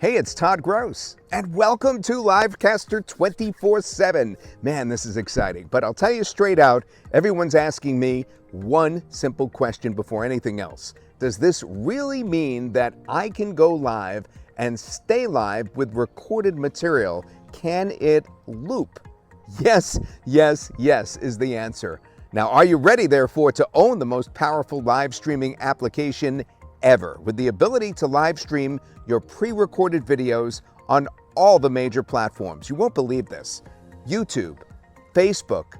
Hey, it's Todd Gross, and welcome to LiveCaster 24x7. Man, this is exciting, but I'll tell you straight out, everyone's asking me one simple question before anything else. Does this really mean that I can go live and stay live with recorded material? Can it loop? Yes, yes, yes is the answer. Now, are you ready, therefore, to own the most powerful live streaming application ever, with the ability to live stream your pre-recorded videos on all the major platforms? You won't believe this. YouTube, Facebook,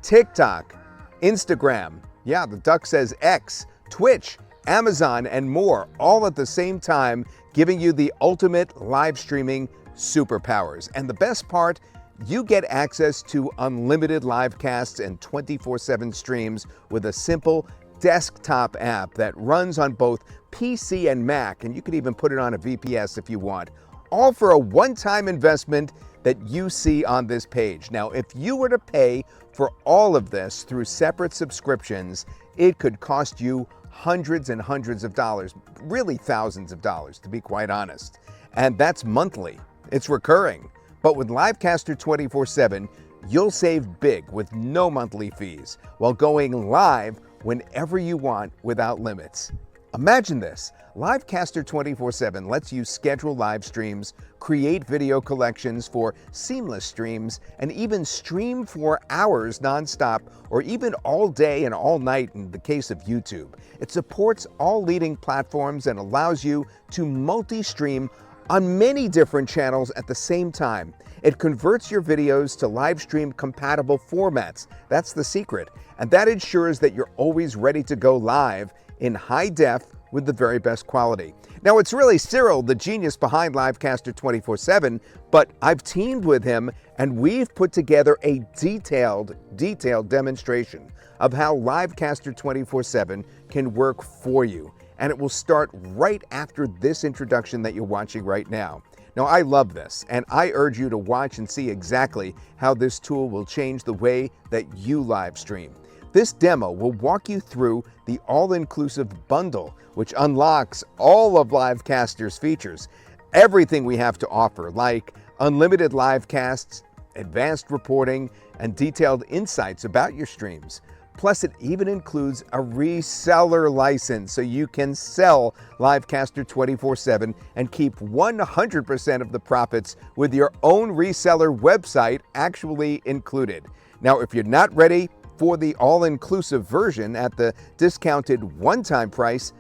TikTok, Instagram, yeah, the duck says X, Twitch, Amazon, and more, all at the same time, giving you the ultimate live streaming superpowers. And the best part, you get access to unlimited live casts and 24/7 streams with a simple desktop app that runs on both PC and Mac, and you can even put it on a VPS if you want, all for a one-time investment that you see on this page. Now, if you were to pay for all of this through separate subscriptions, it could cost you hundreds and hundreds of dollars, really thousands of dollars, to be quite honest. And that's monthly. It's recurring. But with LiveCaster 24/7, you'll save big with no monthly fees while going live whenever you want without limits. Imagine this. LiveCaster 24/7 lets you schedule live streams, create video collections for seamless streams, and even stream for hours nonstop, or even all day and all night in the case of YouTube. It supports all leading platforms and allows you to multi-stream on many different channels at the same time. It converts your videos to live stream compatible formats. That's the secret. And that ensures that you're always ready to go live in high def with the very best quality. Now, it's really Cyril, the genius behind LiveCaster 24/7, but I've teamed with him and we've put together a detailed demonstration of how LiveCaster 24/7 can work for you. And it will start right after this introduction that you're watching right now. Now, I love this, and I urge you to watch and see exactly how this tool will change the way that you live stream. This demo will walk you through the all-inclusive bundle, which unlocks all of LiveCaster's features. Everything we have to offer, like unlimited live casts, advanced reporting, and detailed insights about your streams. Plus, it even includes a reseller license so you can sell LiveCaster 24/7 and keep 100% of the profits with your own reseller website actually included. Now, if you're not ready for the all-inclusive version at the discounted one-time price,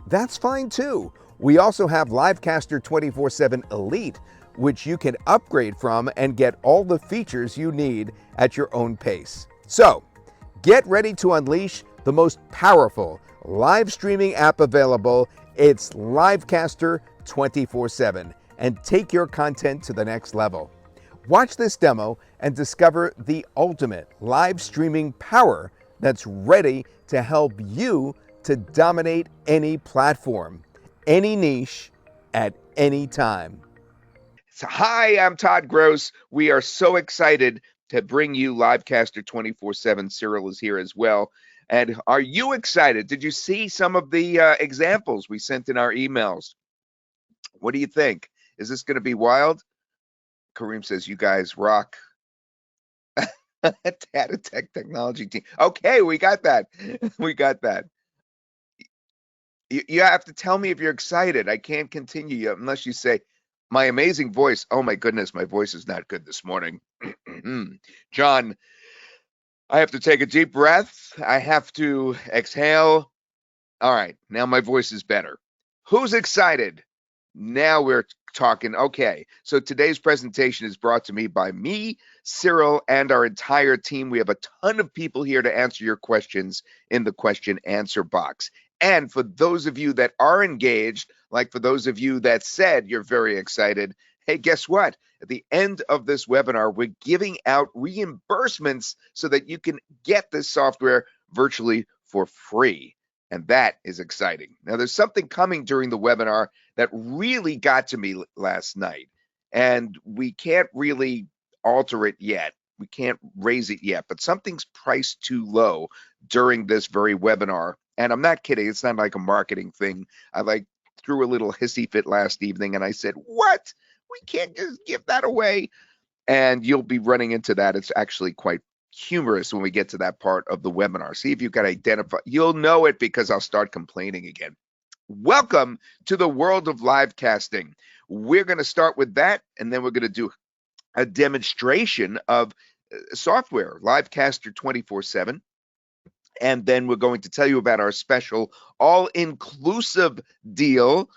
that's fine too. We also have LiveCaster 24/7 Elite, which you can upgrade from and get all the features you need at your own pace. So, get ready to unleash the most powerful live streaming app available. It's LiveCaster 24/7, and take your content to the next level. Watch this demo and discover the ultimate live streaming power that's ready to help you to dominate any platform, any niche, at any time. So, hi, I'm Todd Gross. We are so excited to bring you LiveCaster 24/7. Cyril is here as well. And are you excited? Did you see some of the examples we sent in our emails? What do you think? Is this going to be wild? Kareem says, you guys rock. Data Tech Technology Team. Okay, we got that. We got that. You have to tell me if you're excited. I can't continue unless you say, my amazing voice. Oh, my goodness, my voice is not good this morning. John, I have to take a deep breath. I have to exhale. All right, now my voice is better. Who's excited? Now we're talking. Okay, so today's presentation is brought to me by me, Cyril, and our entire team. We have a ton of people here to answer your questions in the question answer box. And for those of you that are engaged, like for those of you that said you're very excited, hey, guess what? At the end of this webinar, we're giving out reimbursements so that you can get this software virtually for free. And that is exciting. Now, there's something coming during the webinar that really got to me last night, and we can't really alter it yet. We can't raise it yet, but something's priced too low during this very webinar. And I'm not kidding. It's not like a marketing thing. I like threw a little hissy fit last evening, and I said, what? We can't just give that away. And you'll be running into that. It's actually quite humorous when we get to that part of the webinar. See if you can identify. You'll know it because I'll start complaining again. Welcome to the world of live casting. We're going to start with that, and then we're going to do a demonstration of software, LiveCaster 24x7. And then we're going to tell you about our special all-inclusive deal.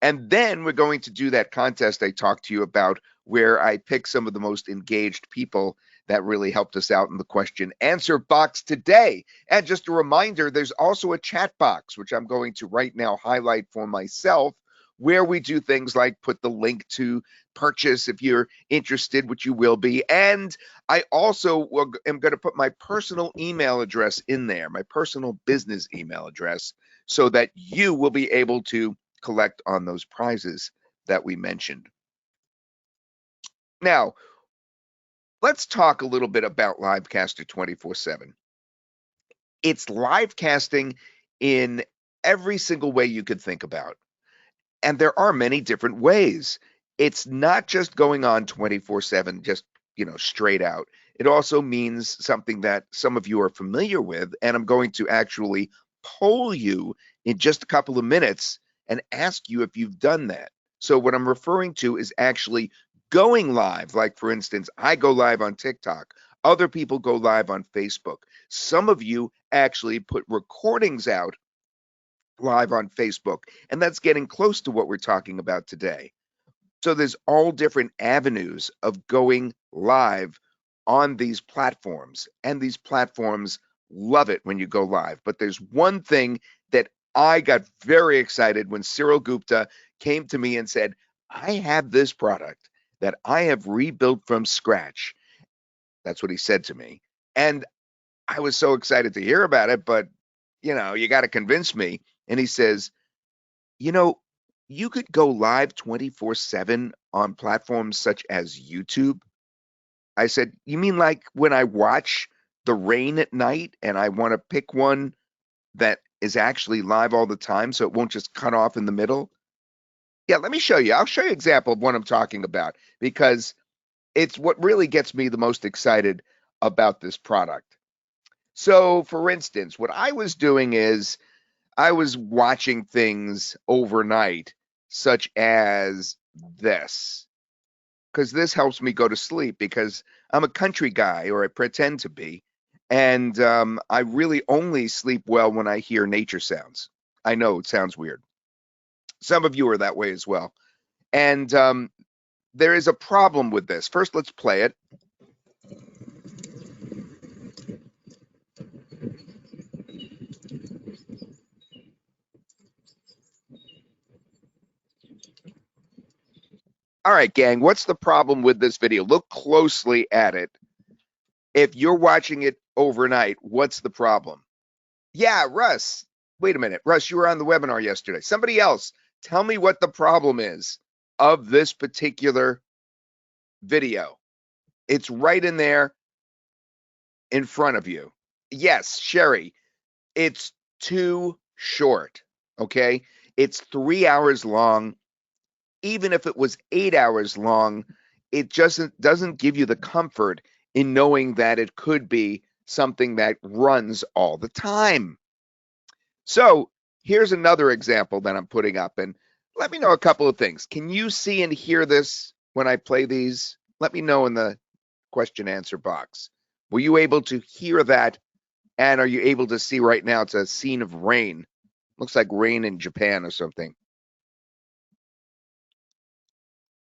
And then we're going to do that contest I talked to you about, where I pick some of the most engaged people that really helped us out in the question answer box today. And just a reminder, there's also a chat box, which I'm going to right now highlight for myself, where we do things like put the link to purchase if you're interested, which you will be. And I also am going to put my personal email address in there, my personal business email address, so that you will be able to collect on those prizes that we mentioned. Now, let's talk a little bit about LiveCaster 24x7. It's live casting in every single way you could think about. And there are many different ways. It's not just going on 24/7, just, straight out. It also means something that some of you are familiar with, and I'm going to actually poll you in just a couple of minutes and ask you if you've done that. So what I'm referring to is actually going live. Like, for instance, I go live on TikTok. Other people go live on Facebook. Some of you actually put recordings out live on Facebook, and that's getting close to what we're talking about today. So there's all different avenues of going live on these platforms, and these platforms love it when you go live. But there's one thing that I got very excited when Cyril Gupta came to me and said, I have this product that I have rebuilt from scratch. That's what he said to me. And I was so excited to hear about it, but you got to convince me. And he says, you could go live 24/7 on platforms such as YouTube. I said, you mean like when I watch the rain at night and I want to pick one that is actually live all the time so it won't just cut off in the middle? Yeah, let me show you. I'll show you an example of what I'm talking about, because it's what really gets me the most excited about this product. So, for instance, what I was doing is I was watching things overnight, such as this, because this helps me go to sleep, because I'm a country guy, or I pretend to be, and I really only sleep well when I hear nature sounds. I know it sounds weird. Some of you are that way as well. And there is a problem with this. First, let's play it. All right, gang, what's the problem with this video? Look closely at it. If you're watching it overnight, what's the problem? Yeah, Russ. Wait a minute. Russ, you were on the webinar yesterday. Somebody else, tell me what the problem is of this particular video. It's right in there in front of you. Yes, Sherry, it's too short, okay? It's 3 hours long. Even if it was 8 hours long, it just doesn't give you the comfort in knowing that it could be something that runs all the time. So here's another example that I'm putting up, and let me know a couple of things. Can you see and hear this when I play these? Let me know in the question answer box. Were you able to hear that? And are you able to see right now? It's a scene of rain. Looks like rain in Japan or something.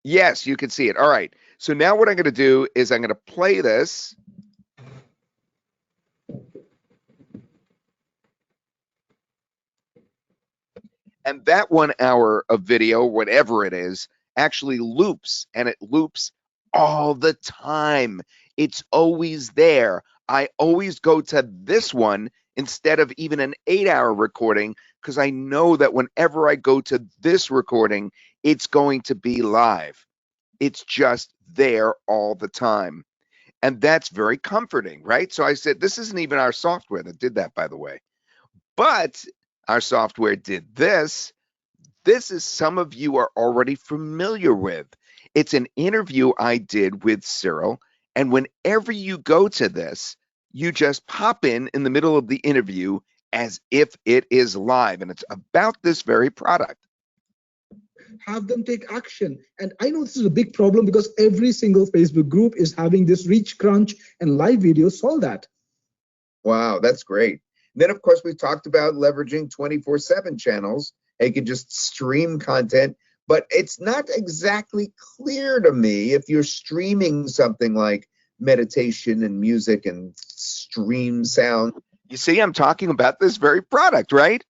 Yes, you can see it. All right. So now what I'm going to do is I'm going to play this. And that 1 hour of video, whatever it is, actually loops, and it loops all the time. It's always there. I always go to this one instead of even an 8-hour recording, because I know that whenever I go to this recording, it's going to be live. It's just there all the time. And that's very comforting, right? So I said, this isn't even our software that did that, by the way. But our software did this. this is some of you are already familiar with. It's an interview I did with Cyril, and whenever you go to this, you just pop in the middle of the interview as if it is live, and it's about this very product. Have them take action. And I know this is a big problem because every single Facebook group is having this reach crunch, and live videos solve that. Wow, that's great. Then, of course, we talked about leveraging 24/7 channels. You can just stream content, but it's not exactly clear to me if you're streaming something like meditation and music and stream sound. You see, I'm talking about this very product, right?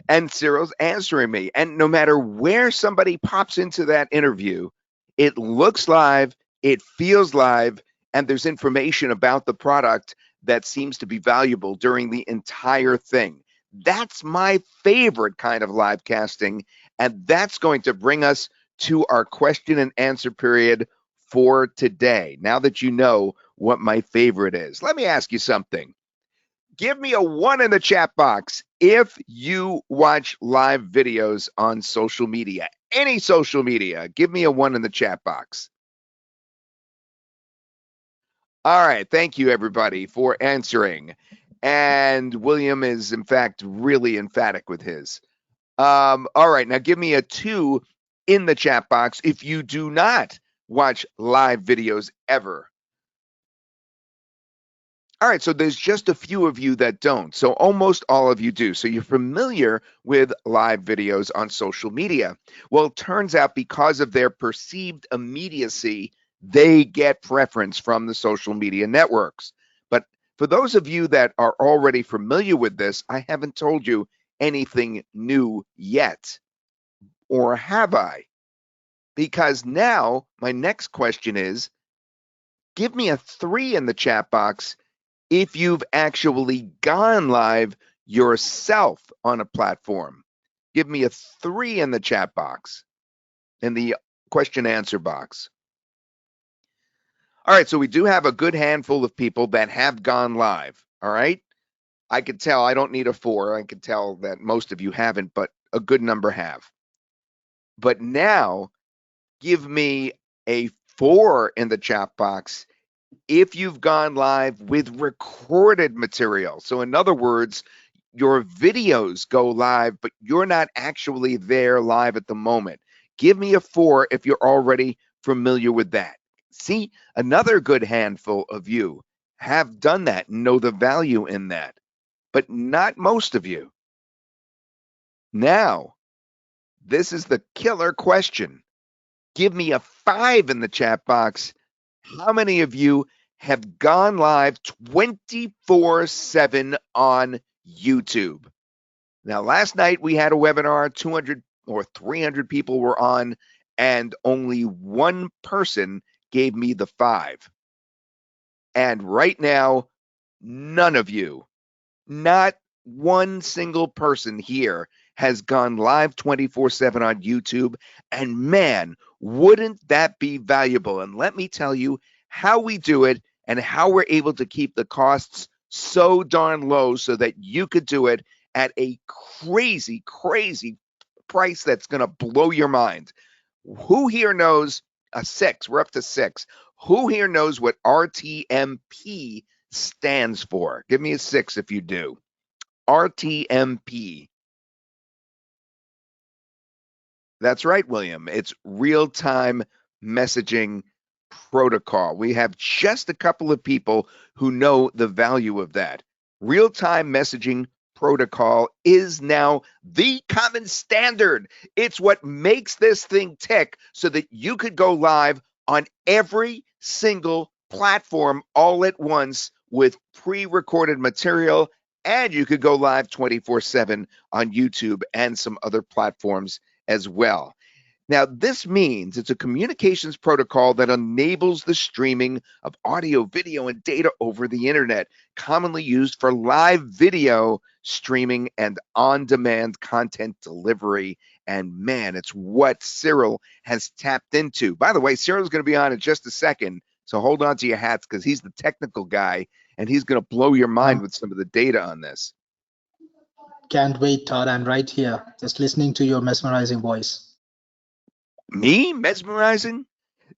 And Cyril's answering me. And no matter where somebody pops into that interview, it looks live, it feels live, and there's information about the product that seems to be valuable during the entire thing. That's my favorite kind of live casting, and that's going to bring us to our question and answer period for today. Now that you know what my favorite is, let me ask you something. Give me a 1 in the chat box if you watch live videos on social media, any social media. Give me a 1 in the chat box. All right, thank you everybody for answering. And William is in fact really emphatic with his. All right, now give me a 2 in the chat box if you do not watch live videos ever. All right, so there's just a few of you that don't. So almost all of you do. So you're familiar with live videos on social media. Well, it turns out because of their perceived immediacy, they get preference from the social media networks. But for those of you that are already familiar with this, I haven't told you anything new yet. Or have I? Because now my next question is, give me a 3 in the chat box if you've actually gone live yourself on a platform. Give me a 3 in the chat box, in the question answer box. All right, so we do have a good handful of people that have gone live. All right, I can tell, I don't need a 4. I can tell that most of you haven't, but a good number have. But now give me a 4 in the chat box if you've gone live with recorded material. So in other words, your videos go live, but you're not actually there live at the moment. Give me a 4 if you're already familiar with that. See, another good handful of you have done that and know the value in that, but not most of you. Now, this is the killer question. Give me a 5 in the chat box. How many of you have gone live 24/7 on YouTube? Now, last night we had a webinar, 200 or 300 people were on, and only one person gave me the 5. And right now, none of you, not one single person here has gone live 24/7 on YouTube. And man, wouldn't that be valuable? And let me tell you how we do it and how we're able to keep the costs so darn low so that you could do it at a crazy, crazy price that's going to blow your mind. Who here knows a 6? We're up to 6. Who here knows what RTMP stands for? Give me a 6 if you do. RTMP. That's right, William. It's real-time messaging protocol. We have just a couple of people who know the value of that. Real-time messaging protocol is now the common standard. It's what makes this thing tick so that you could go live on every single platform all at once with pre-recorded material, and you could go live 24/7 on YouTube and some other platforms as well. Now, this means it's a communications protocol that enables the streaming of audio, video, and data over the internet, commonly used for live video streaming and on-demand content delivery. And man, it's what Cyril has tapped into. By the way, Cyril's going to be on in just a second, so hold on to your hats because he's the technical guy, and he's going to blow your mind with some of the data on this. Can't wait, Todd. I'm right here, just listening to your mesmerizing voice. Me? Mesmerizing?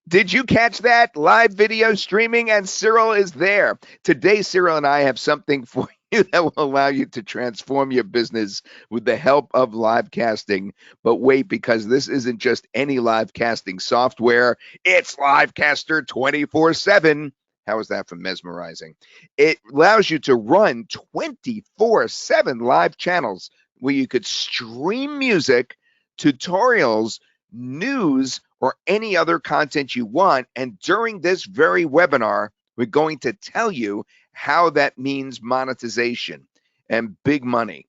Did you catch that? Live video streaming, and Cyril is there. Today, Cyril and I have something for you that will allow you to transform your business with the help of live casting. But wait, because this isn't just any live casting software, it's LiveCaster 24x7. How is that for mesmerizing? It allows you to run 24/7 live channels where you could stream music, tutorials, news, or any other content you want. And during this very webinar, we're going to tell you how that means monetization and big money.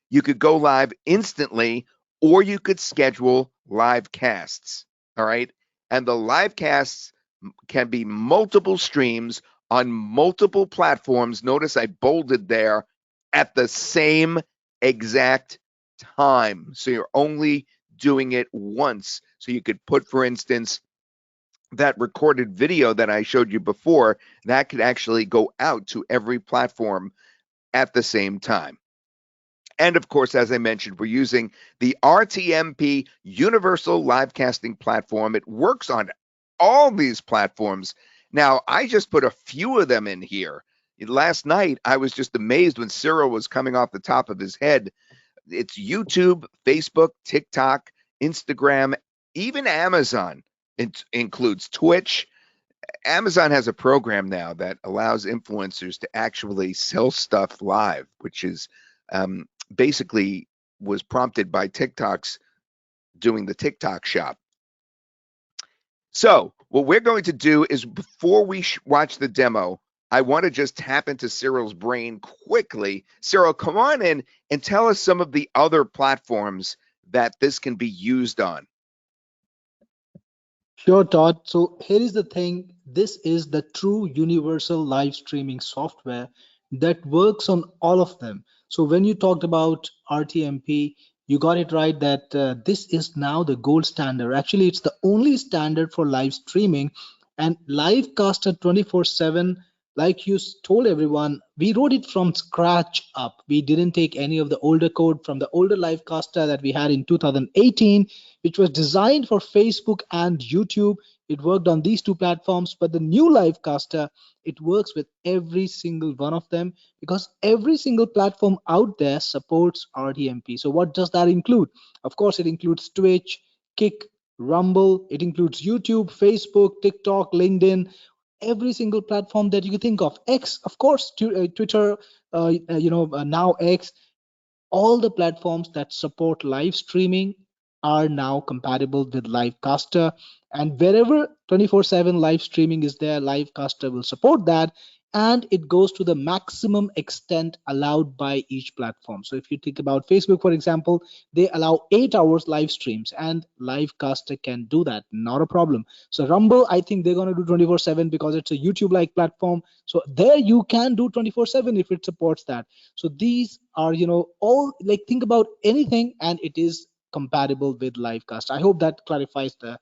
You could go live instantly, or you could schedule live casts. All right. And the live casts can be multiple streams on multiple platforms. Notice I bolded there, at the same exact time. So you're only doing it once. So you could put, for instance, that recorded video that I showed you before, that could actually go out to every platform at the same time. And of course, as I mentioned, we're using the RTMP Universal Live Casting Platform. It works on all these platforms. Now, I just put a few of them in here. Last night, I was just amazed when Cyril was coming off the top of his head. It's YouTube, Facebook, TikTok, Instagram, even Amazon. It includes Twitch. Amazon has a program now that allows influencers to actually sell stuff live, which is basically was prompted by TikTok's doing the TikTok shop. So what we're going to do is, before we watch the demo, I want to just tap into Cyril's brain quickly. Cyril, come on in and tell us some of the other platforms that this can be used on. Sure, Todd. So here is the thing. This is the true universal live streaming software that works on all of them. So when you talked about RTMP, you got it right that this is now the gold standard. Actually, it's the only standard for live streaming. And LiveCaster 24/7, like you told everyone, we wrote it from scratch up. We didn't take any of the older code from the older LiveCaster that we had in 2018, which was designed for Facebook and YouTube. It worked on these two platforms, but the new LiveCaster, it works with every single one of them, because every single platform out there supports RTMP. So what does that include? Of course, it includes Twitch, Kick, Rumble, it includes YouTube, Facebook, TikTok, LinkedIn, every single platform that you can think of. X, of course, Twitter, now X. All the platforms that support live streaming are now compatible with LiveCaster, and wherever 24/7 live streaming is there, LiveCaster will support that, and it goes to the maximum extent allowed by each platform. So if you think about Facebook, for example, they allow 8 hours live streams, and LiveCaster can do that, not a problem. So Rumble, I think they're going to do 24/7 because it's a YouTube like platform. So there you can do 24/7 if it supports that. So these are, all, like, think about anything and it is compatible with LiveCast. I hope that clarifies the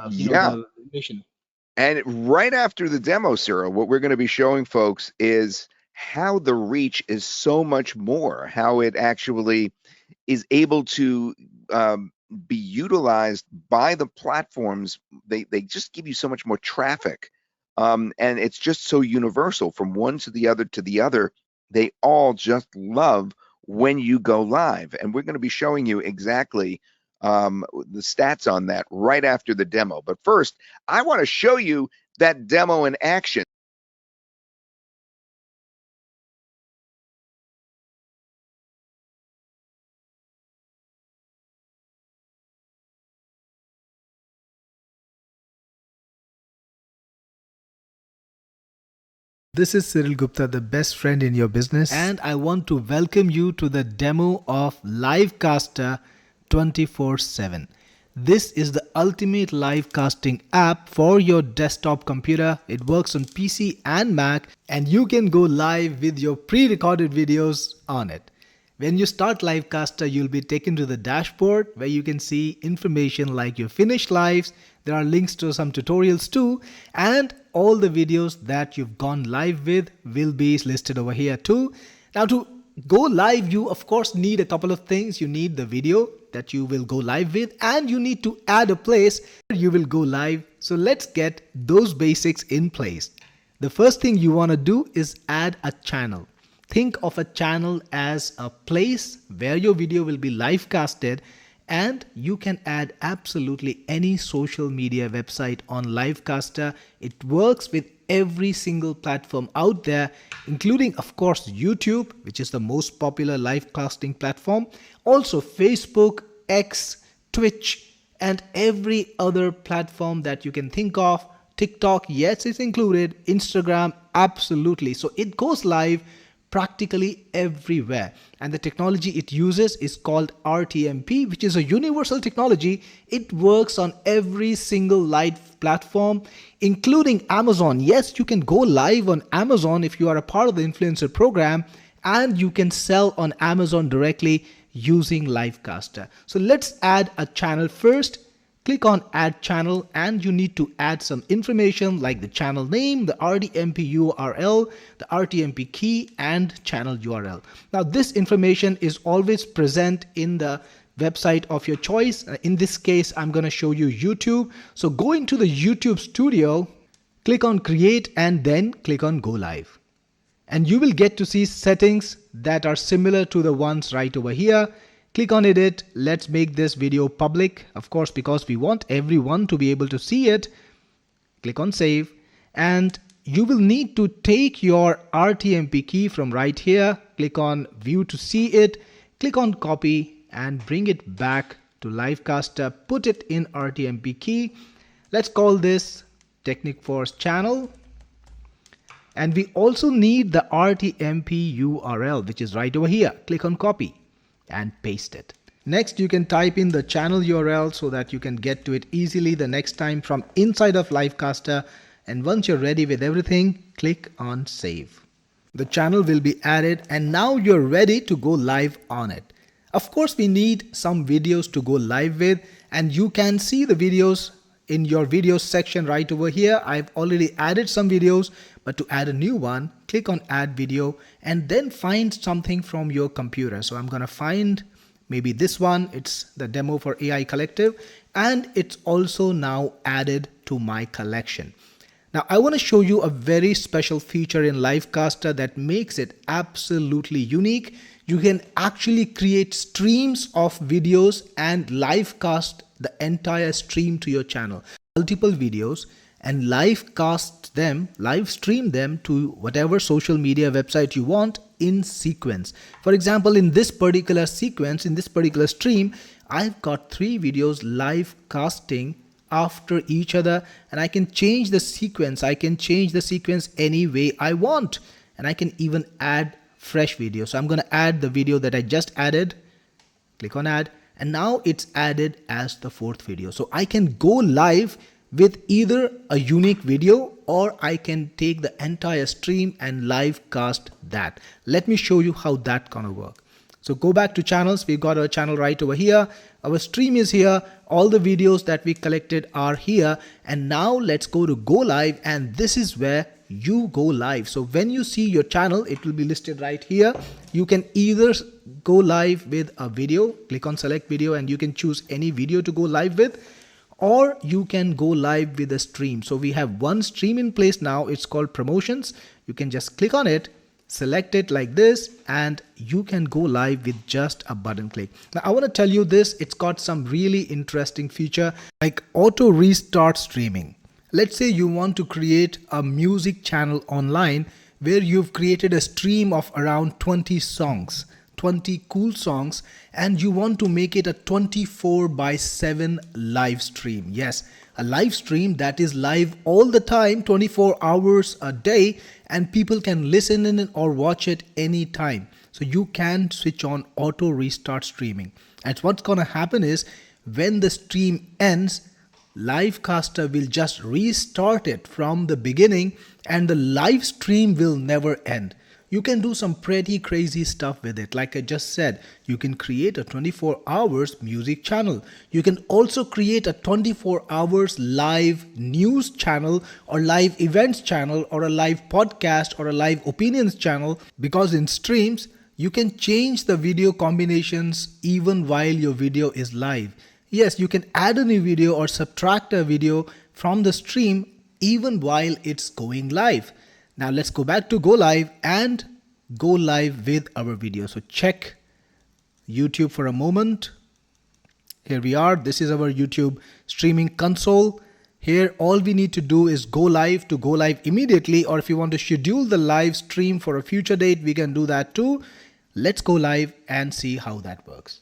Yeah. the mission. And right after the demo, Cyril, what we're going to be showing folks is how the reach is so much more, how it actually is able to be utilized by the platforms. They just give you so much more traffic. And it's just so universal from one to the other to the other. They all just love when you go live. And we're going to be showing you exactly the stats on that right after the demo. But first, I want to show you that demo in action. This is Cyril Gupta, the best friend in your business, and I want to welcome you to the demo of LiveCaster 24/7. This is the ultimate live casting app for your desktop computer. It works on PC and Mac, and you can go live with your pre-recorded videos on it. When you start LiveCaster, you'll be taken to the dashboard where you can see information like your finished lives. There are links to some tutorials too, and all the videos that you've gone live with will be listed over here too. Now, to go live, you of course need a couple of things. You need the video that you will go live with, and you need to add a place where you will go live. So let's get those basics in place. The first thing you want to do is add a channel. Think of a channel as a place where your video will be live casted, and you can add absolutely any social media website on LiveCaster. It works with every single platform out there, including of course YouTube, which is the most popular live casting platform, also Facebook, X, Twitch, and every other platform that you can think of. TikTok, yes, it's included. Instagram, absolutely. So it goes live practically everywhere, and the technology it uses is called RTMP, which is a universal technology. It works on every single live platform, including Amazon. Yes, you can go live on Amazon if you are a part of the influencer program, and you can sell on Amazon directly using LiveCaster. So let's add a channel first. Click on add channel, and you need to add some information like the channel name, the RTMP URL, the RTMP key, and channel URL. Now this information is always present in the website of your choice. In this case, I'm going to show you YouTube. So go into the YouTube studio, click on create, and then click on go live. And you will get to see settings that are similar to the ones right over here. Click on edit. Let's make this video public, of course, because we want everyone to be able to see it. Click on save, and you will need to take your RTMP key from right here. Click on view to see it. Click on copy and bring it back to LiveCaster. Put it in RTMP key. Let's call this Technic Force channel. And we also need the RTMP URL, which is right over here. Click on copy and paste it. Next, you can type in the channel URL so that you can get to it easily the next time from inside of LiveCaster. And once you're ready with everything, click on save. The channel will be added, and now you're ready to go live on it. Of course, we need some videos to go live with, and you can see the videos in your videos section right over here. I've already added some videos, but to add a new one, click on add video and then find something from your computer. So I'm going to find maybe this one. It's the demo for AI Collective, and it's also now added to my collection. Now I want to show you a very special feature in LiveCaster that makes it absolutely unique. You can actually create streams of videos and live cast the entire stream to your channel. Multiple videos, and live stream them to whatever social media website you want in sequence. For example, in this particular sequence, in this particular stream, I've got 3 videos live casting after each other, and I can change the sequence. I can change the sequence any way I want, and I can even add fresh video. So I'm going to add the video that I just added. Click on add, and now it's added as the 4th video. So I can go live with either a unique video, or I can take the entire stream and live cast that. Let me show you how that's gonna work. So go back to channels. We've got our channel right over here. Our stream is here. All the videos that we collected are here. And now let's go to go live, and this is where you go live. So when you see your channel, it will be listed right here. You can either go live with a video, click on select video, and you can choose any video to go live with, or you can go live with a stream. So we have one stream in place now. It's called promotions. You can just click on it, select it like this, and you can go live with just a button click. Now I want to tell you this, it's got some really interesting feature like auto restart streaming. Let's say you want to create a music channel online where you've created a stream of around 20 songs, 20 cool songs, and you want to make it a 24/7 live stream. Yes, a live stream that is live all the time, 24 hours a day, and people can listen in or watch it anytime. So you can switch on auto restart streaming. And what's going to happen is when the stream ends, LiveCaster will just restart it from the beginning, and the live stream will never end. You can do some pretty crazy stuff with it. Like I just said, you can create a 24 hours music channel. You can also create a 24 hours live news channel, or live events channel, or a live podcast, or a live opinions channel, because in streams, you can change the video combinations even while your video is live. Yes, you can add a new video or subtract a video from the stream even while it's going live. Now let's go back to go live and go live with our video. So check YouTube for a moment. Here we are. This is our YouTube streaming console. Here all we need to do is go live to go live immediately, or if you want to schedule the live stream for a future date, we can do that too. Let's go live and see how that works.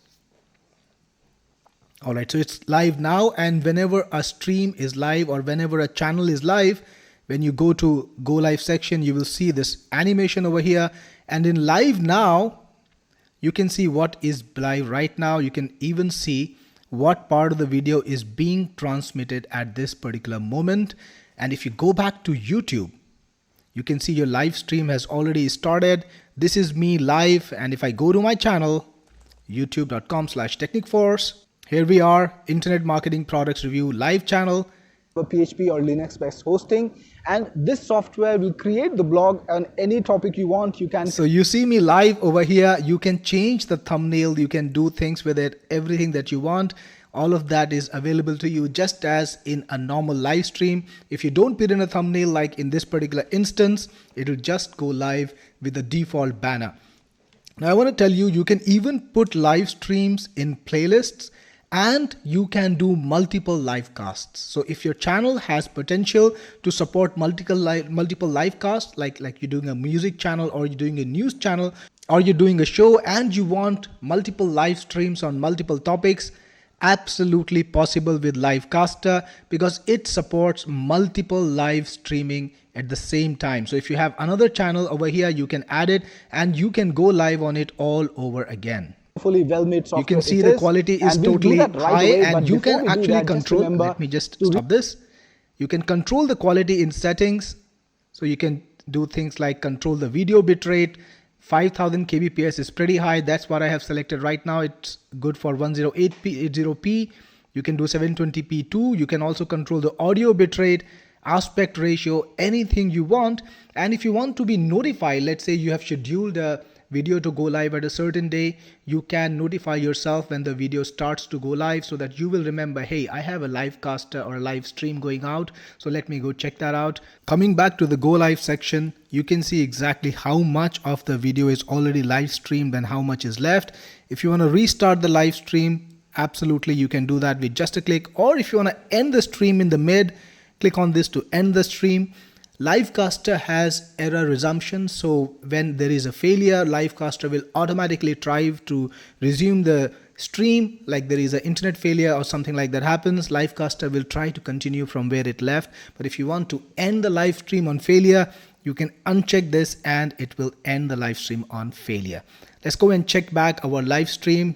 Alright, so it's live now, and whenever a stream is live or whenever a channel is live, when you go to go live section, you will see this animation over here, and in live now, you can see what is live right now. You can even see what part of the video is being transmitted at this particular moment. And if you go back to YouTube, you can see your live stream has already started. This is me live, and if I go to my channel, youtube.com/technicforce, here we are, Internet Marketing Products Review live channel. PHP or Linux based hosting, and this software will create the blog on any topic you want. You can So you see me live over here. You can change the thumbnail, you can do things with it, everything that you want. All of that is available to you just as in a normal live stream. If you don't put in a thumbnail like in this particular instance, it'll just go live with the default banner. Now I want to tell you, you can even put live streams in playlists, and you can do multiple live casts. So if your channel has potential to support multiple live casts, like you're doing a music channel or you're doing a news channel or you're doing a show and you want multiple live streams on multiple topics, absolutely possible with LiveCaster because it supports multiple live streaming at the same time. So if you have another channel over here, you can add it and you can go live on it all over again. Fully well-made software. You can see the quality is totally high, and you can actually control. Let me just stop this. You can control the quality in settings. So you can do things like control the video bitrate. 5000 kbps is pretty high. That's what I have selected right now. It's good for 108p. You can do 720p too. You can also control the audio bitrate, aspect ratio, anything you want. And if you want to be notified, let's say you have scheduled a video to go live at a certain day, you can notify yourself when the video starts to go live so that you will remember, hey, I have a LiveCaster or a live stream going out, so let me go check that out. Coming back to the go live section, you can see exactly how much of the video is already live streamed and how much is left. If you want to restart the live stream, absolutely you can do that with just a click, or if you want to end the stream in the mid, click on this to end the stream. LiveCaster has error resumption, so when there is a failure, LiveCaster will automatically try to resume the stream. Like there is an internet failure or something like that happens, LiveCaster will try to continue from where it left. But if you want to end the live stream on failure, you can uncheck this and it will end the live stream on failure. Let's go and check back our live stream,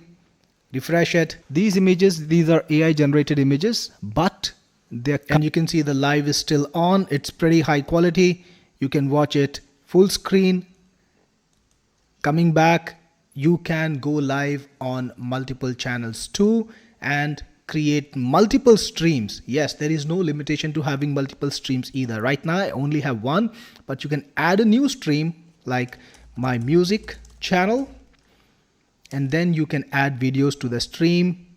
refresh it. These images, these are AI generated images, but and you can see the live is still on. It's pretty high quality. You can watch it full screen. Coming back, you can go live on multiple channels too and create multiple streams. Yes, there is no limitation to having multiple streams either. Right now I only have one, but you can add a new stream like my music channel, and then you can add videos to the stream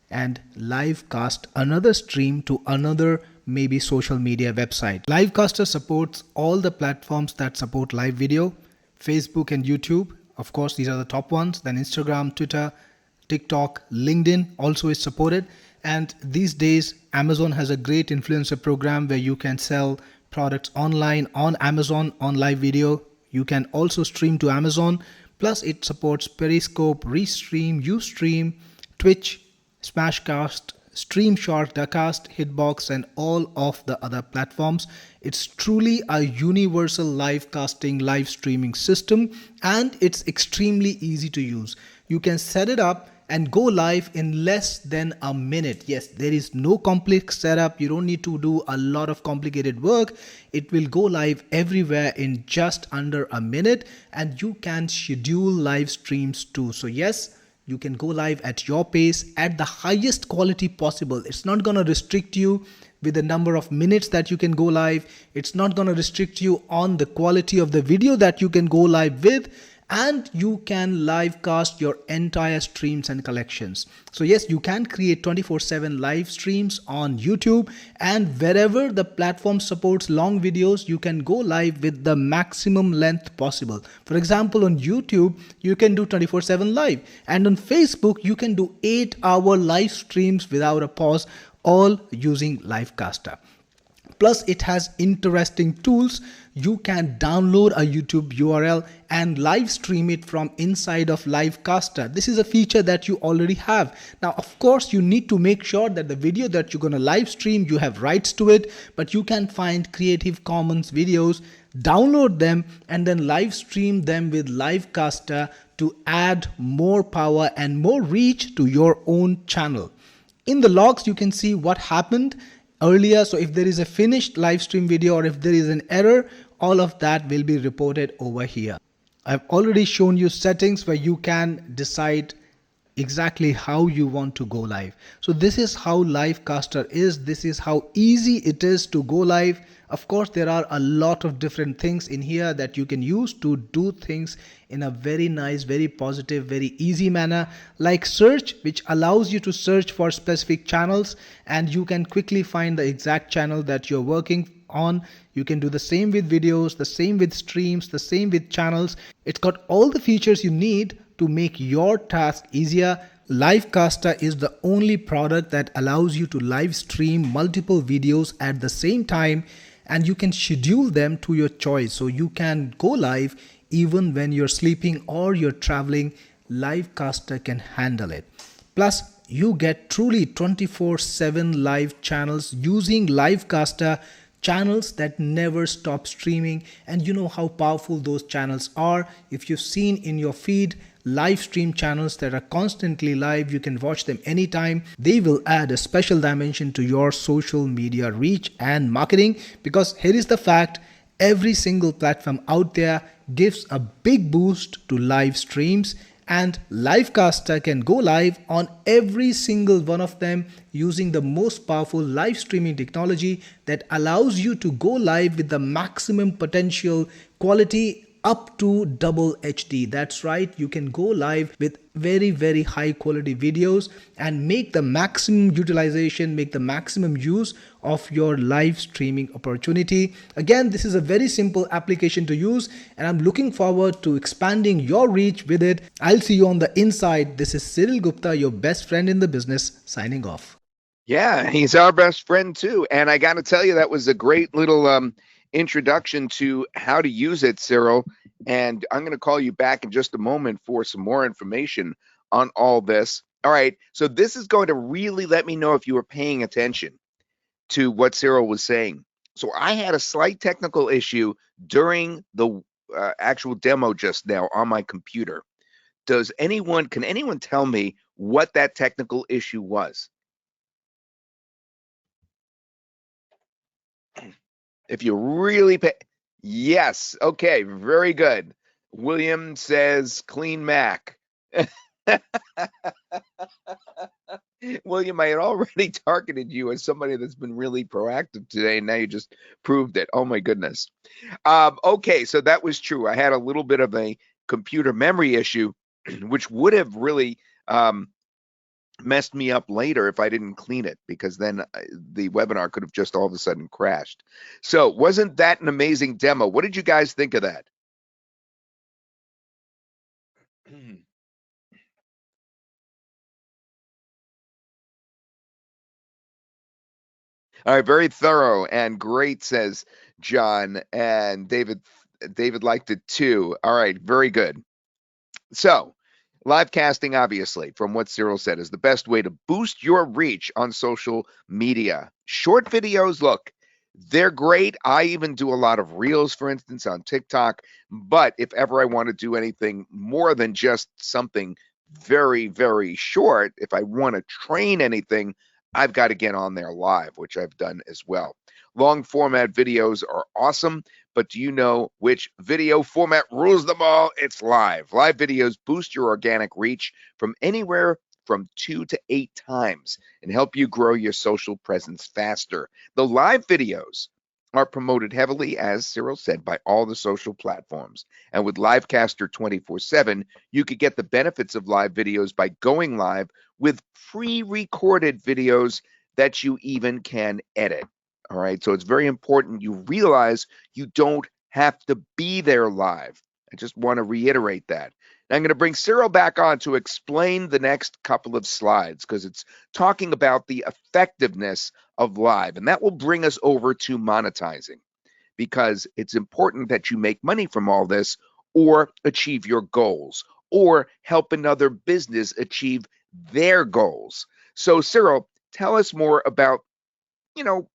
and live cast another stream to another maybe social media website. LiveCaster supports all the platforms that support live video, Facebook and YouTube. Of course, these are the top ones. Then Instagram, Twitter, TikTok, LinkedIn also is supported. And these days, Amazon has a great influencer program where you can sell products online on Amazon on live video. You can also stream to Amazon. Plus, it supports Periscope, Restream, Ustream, Twitch, Smashcast, Streamshot, Dacast, Hitbox, and all of the other platforms. It's truly a universal live casting, live streaming system, and it's extremely easy to use. You can set it up and go live in less than a minute. Yes, there is no complex setup. You don't need to do a lot of complicated work. It will go live everywhere in just under a minute, and you can schedule live streams too. So yes, you can go live at your pace at the highest quality possible. It's not going to restrict you with the number of minutes that you can go live. It's not going to restrict you on the quality of the video that you can go live with. and you can live cast your entire streams and collections. So yes, you can create 24/7 live streams on YouTube, and wherever the platform supports long videos, you can go live with the maximum length possible. For example, on YouTube, you can do 24/7 live, and on Facebook, you can do 8-hour live streams without a pause, all using LiveCaster. Plus, it has interesting tools. You can download a YouTube URL and live stream it from inside of LiveCaster. This is a feature that you already have. Now, of course, you need to make sure that the video that you're going to live stream, you have rights to it, but you can find Creative Commons videos, download them, and then live stream them with LiveCaster to add more power and more reach to your own channel. In the logs, you can see what happened earlier. So if there is a finished live stream video or if there is an error, all of that will be reported over here. I've already shown you settings where you can decide exactly how you want to go live. So this is how LiveCaster is. This is how easy it is to go live. Of course, there are a lot of different things in here that you can use to do things in a very nice, very positive, very easy manner, like search, which allows you to search for specific channels and you can quickly find the exact channel that you're working on. You can do the same with videos, the same with streams, the same with channels. It's got all the features you need to make your task easier. LiveCaster is the only product that allows you to live stream multiple videos at the same time, and you can schedule them to your choice. So you can go live even when you're sleeping or you're traveling. LiveCaster can handle it. Plus, you get truly 24/7 live channels using LiveCaster, channels that never stop streaming, and you know how powerful those channels are. If you've seen in your feed live stream channels that are constantly live, you can watch them anytime. They will add a special dimension to your social media reach and marketing, because here is the fact: every single platform out there gives a big boost to live streams, and LiveCaster can go live on every single one of them using the most powerful live streaming technology that allows you to go live with the maximum potential quality up to double HD. That's right, you can go live with very, very high quality videos and make the maximum utilization, make the maximum use of your live streaming opportunity. Again, this is a very simple application to use, and I'm looking forward to expanding your reach with it. I'll see you on the inside. This is Cyril Gupta, your best friend in the business, signing off. Yeah, he's our best friend too. And I got to tell you, that was a great little introduction to how to use it, Cyril. And I'm going to call you back in just a moment for some more information on all this. All right. So this is going to really let me know if you were paying attention to what Cyril was saying. So I had a slight technical issue during the actual demo just now on my computer. Can anyone tell me what that technical issue was? If you really pay, yes, okay, very good. William says clean Mac. William, I had already targeted you as somebody that's been really proactive today, and now you just proved it. Oh my goodness. Okay, so that was true. I had a little bit of a computer memory issue, which would have really messed me up later if I didn't clean it, because then the webinar could have just all of a sudden crashed. So wasn't that an amazing demo? What did you guys think of that? All right, very thorough and great, says John, and David liked it too. All right, very good. So live casting, obviously, from what Cyril said, is the best way to boost your reach on social media. Short videos, look, they're great. I even do a lot of reels, for instance, on TikTok. But if ever I want to do anything more than just something very, very short, if I want to train anything, I've got to get on there live, which I've done as well. Long format videos are awesome, but do you know which video format rules them all? It's live. Live videos boost your organic reach from anywhere from 2 to 8 times and help you grow your social presence faster. The live videos are promoted heavily, as Cyril said, by all the social platforms. And with LiveCaster 24/7, you could get the benefits of live videos by going live with pre-recorded videos that you even can edit. All right, so it's very important you realize you don't have to be there live. I just want to reiterate that. Now I'm going to bring Cyril back on to explain the next couple of slides because it's talking about the effectiveness of live, and that will bring us over to monetizing because it's important that you make money from all this or achieve your goals or help another business achieve their goals. So Cyril, tell us more about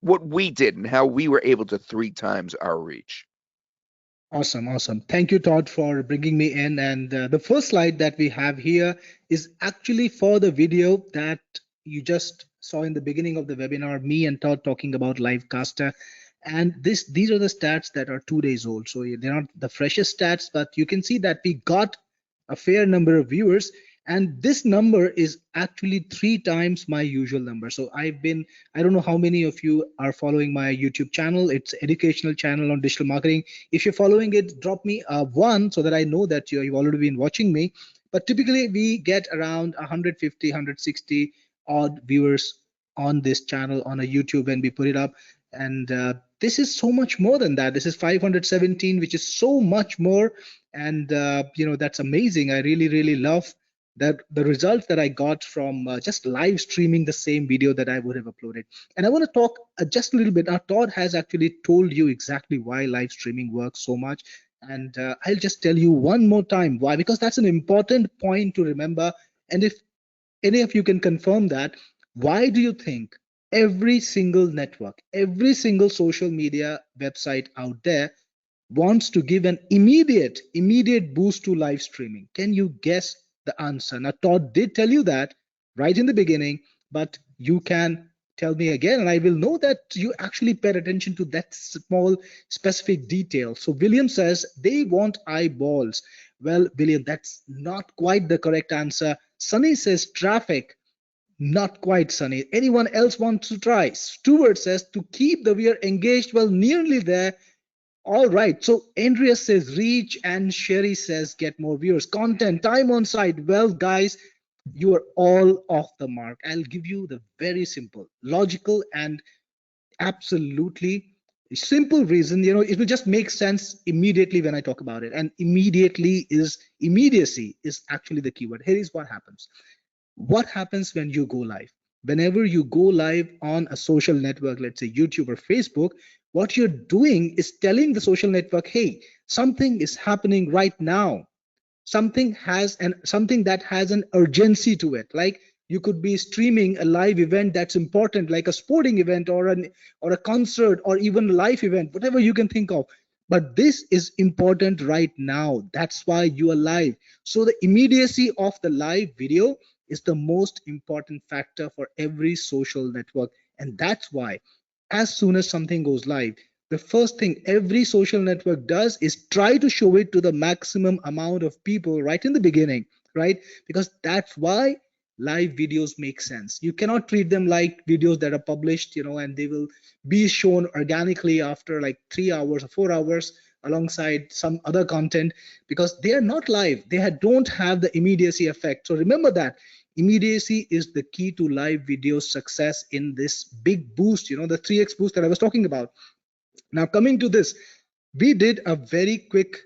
what we did and how we were able to 3 times our reach. Awesome, awesome. Thank you, Todd, for bringing me in. And the first slide that we have here is actually for the video that you just saw in the beginning of the webinar, me and Todd talking about LiveCaster. And these are the stats that are 2 days old. So they're not the freshest stats, but you can see that we got a fair number of viewers. And this number is actually 3 times my usual number. So I don't know how many of you are following my YouTube channel. It's educational channel on digital marketing. If you're following it, drop me a 1 so that I know that you've already been watching me. But typically we get around 150, 160 odd viewers on this channel on a YouTube when we put it up. And this is so much more than that. This is 517, which is so much more. And that's amazing. I really, really love that the results that I got from just live streaming the same video that I would have uploaded. And I want to talk just a little bit. Now, Todd has actually told you exactly why live streaming works so much. And I'll just tell you one more time why, because that's an important point to remember. And if any of you can confirm that, why do you think every single network, every single social media website out there wants to give an immediate boost to live streaming? Can you guess the answer? Now, Todd did tell you that right in the beginning, but you can tell me again, and I will know that you actually paid attention to that small specific detail. So William says they want eyeballs. Well, William, that's not quite the correct answer. Sunny says traffic. Not quite, Sunny. Anyone else want to try? Stuart says to keep the viewer engaged. Well, nearly there. All right, so Andrea says reach, and Sherry says get more viewers. Content, time on site. Well, guys, you are all off the mark. I'll give you the very simple, logical, and absolutely simple reason. It will just make sense immediately when I talk about it. And immediacy is actually the keyword. Here is what happens. What happens when you go live? Whenever you go live on a social network, let's say YouTube or Facebook, what you're doing is telling the social network, hey, something is happening right now. Something that has an urgency to it. Like you could be streaming a live event that's important, like a sporting event or a concert or even a live event, whatever you can think of. But this is important right now. That's why you are live. So the immediacy of the live video is the most important factor for every social network. And that's why as soon as something goes live, the first thing every social network does is try to show it to the maximum amount of people right in the beginning, right? Because that's why live videos make sense. You cannot treat them like videos that are published, and they will be shown organically after like 3 hours or 4 hours alongside some other content, because they are not live. They don't have the immediacy effect. So remember that immediacy is the key to live video success in this big boost, the 3x boost that I was talking about. Now, coming to this, we did a very quick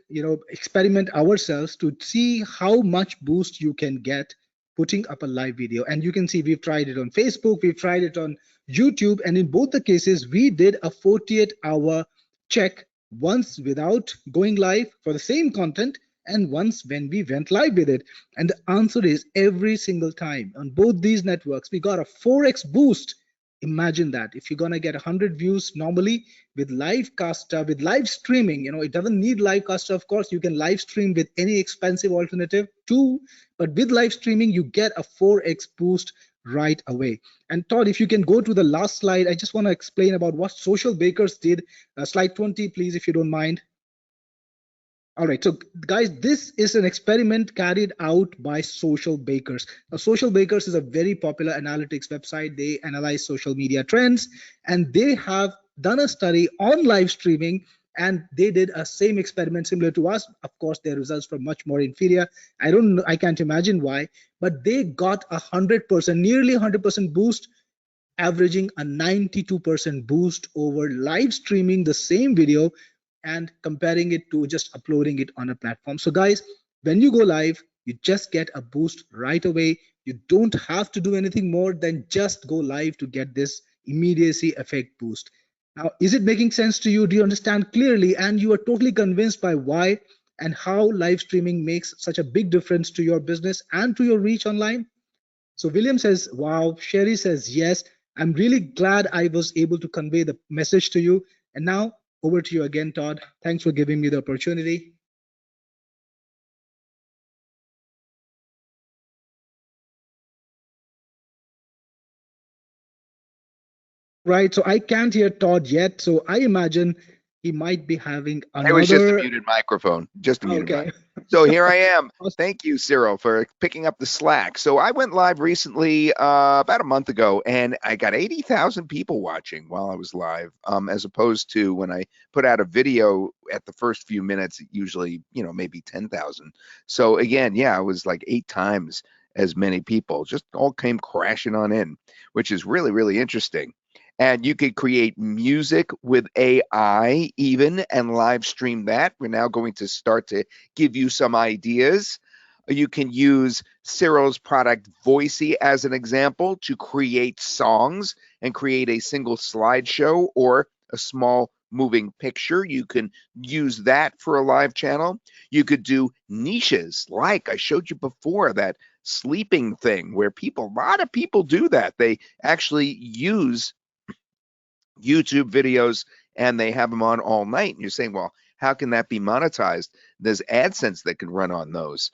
experiment ourselves to see how much boost you can get putting up a live video. And you can see we've tried it on Facebook, we've tried it on YouTube, and in both the cases we did a 48-hour check, once without going live for the same content and once when we went live with it. And the answer is every single time on both these networks we got a 4x boost. Imagine that. If you're gonna get 100 views normally with LiveCaster, with live streaming, it doesn't need LiveCaster. Of course, you can live stream with any expensive alternative too, but with live streaming, you get a 4x boost right away. And Todd, if you can go to the last slide, I just want to explain about what Social Bakers did. Slide 20, please, if you don't mind. All right, so guys, this is an experiment carried out by Social Bakers. Now, Social Bakers is a very popular analytics website. They analyze social media trends, and they have done a study on live streaming, and they did a same experiment similar to us. Of course, their results were much more inferior. I can't imagine why, but they got 100%, nearly 100% boost, averaging a 92% boost over live streaming the same video and comparing it to just uploading it on a platform. So guys, when you go live, you just get a boost right away. You don't have to do anything more than just go live to get this immediacy effect boost. Now, is it making sense to you? Do you understand clearly? And you are totally convinced by why and how live streaming makes such a big difference to your business and to your reach online? So William says, wow. Sherry says, yes. I'm really glad I was able to convey the message to you. And now over to you again, Todd. Thanks for giving me the opportunity. Right. So I can't hear Todd yet. So I imagine he might be having It was just a another. muted microphone. Just a muted Okay. mic. So here I am. Awesome. Thank you, Cyril, for picking up the slack. So I went live recently, about a month ago, and I got 80,000 people watching while I was live, as opposed to when I put out a video at the first few minutes, usually, maybe 10,000. So again, yeah, it was like 8 times as many people. Just all came crashing on in, which is really, really interesting. And you could create music with AI even and live stream that. We're now going to start to give you some ideas. You can use Cyril's product Voicey as an example to create songs and create a single slideshow or a small moving picture. You can use that for a live channel. You could do niches like I showed you before, that sleeping thing where a lot of people do that. They actually use YouTube videos and they have them on all night. And you're saying, well, how can that be monetized? There's AdSense that can run on those,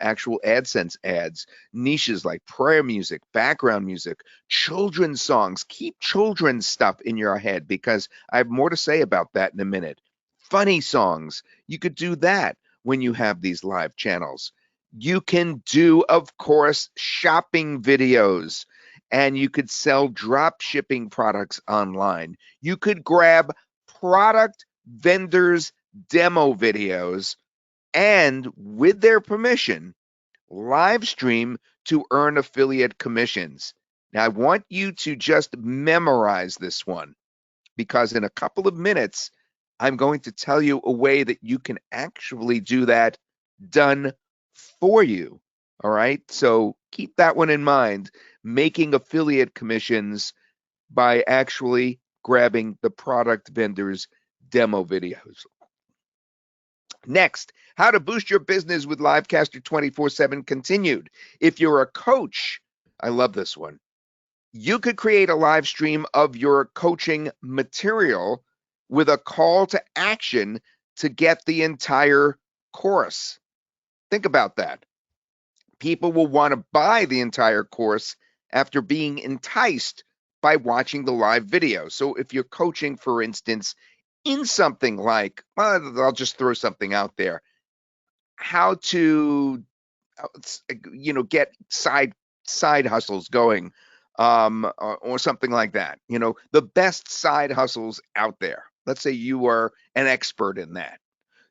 actual AdSense ads, niches like prayer music, background music, children's songs. Keep children's stuff in your head because I have more to say about that in a minute. Funny songs, you could do that when you have these live channels. You can do, of course, shopping videos, and you could sell drop shipping products online. You could grab product vendors' demo videos and, with their permission, live stream to earn affiliate commissions. Now, I want you to just memorize this one because in a couple of minutes, I'm going to tell you a way that you can actually do that done for you. All right. So keep that one in mind, making affiliate commissions by actually grabbing the product vendors' demo videos. Next, how to boost your business with LiveCaster 24/7 continued. If you're a coach, I love this one. You could create a live stream of your coaching material with a call to action to get the entire course. Think about that. People will want to buy the entire course after being enticed by watching the live video. So if you're coaching, for instance, in something like, well, I'll just throw something out there, how to, get side hustles going, or something like that. The best side hustles out there. Let's say you are an expert in that.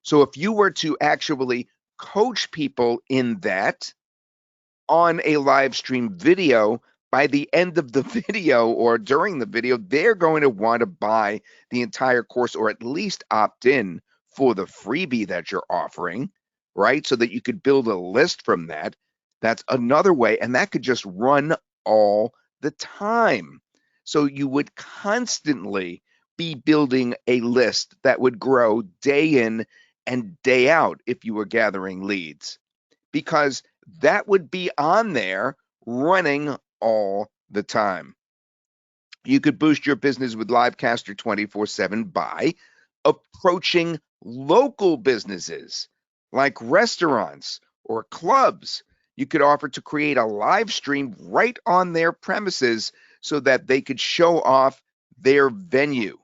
So if you were to actually coach people in that on a live stream video, by the end of the video or during the video, they're going to want to buy the entire course or at least opt in for the freebie that you're offering, right? So that you could build a list from that. That's another way. And that could just run all the time. So you would constantly be building a list that would grow day in and day out if you were gathering leads, because that would be on there running all the time. You could boost your business with LiveCaster 24/7 by approaching local businesses like restaurants or clubs. You could offer to create a live stream right on their premises so that they could show off their venue.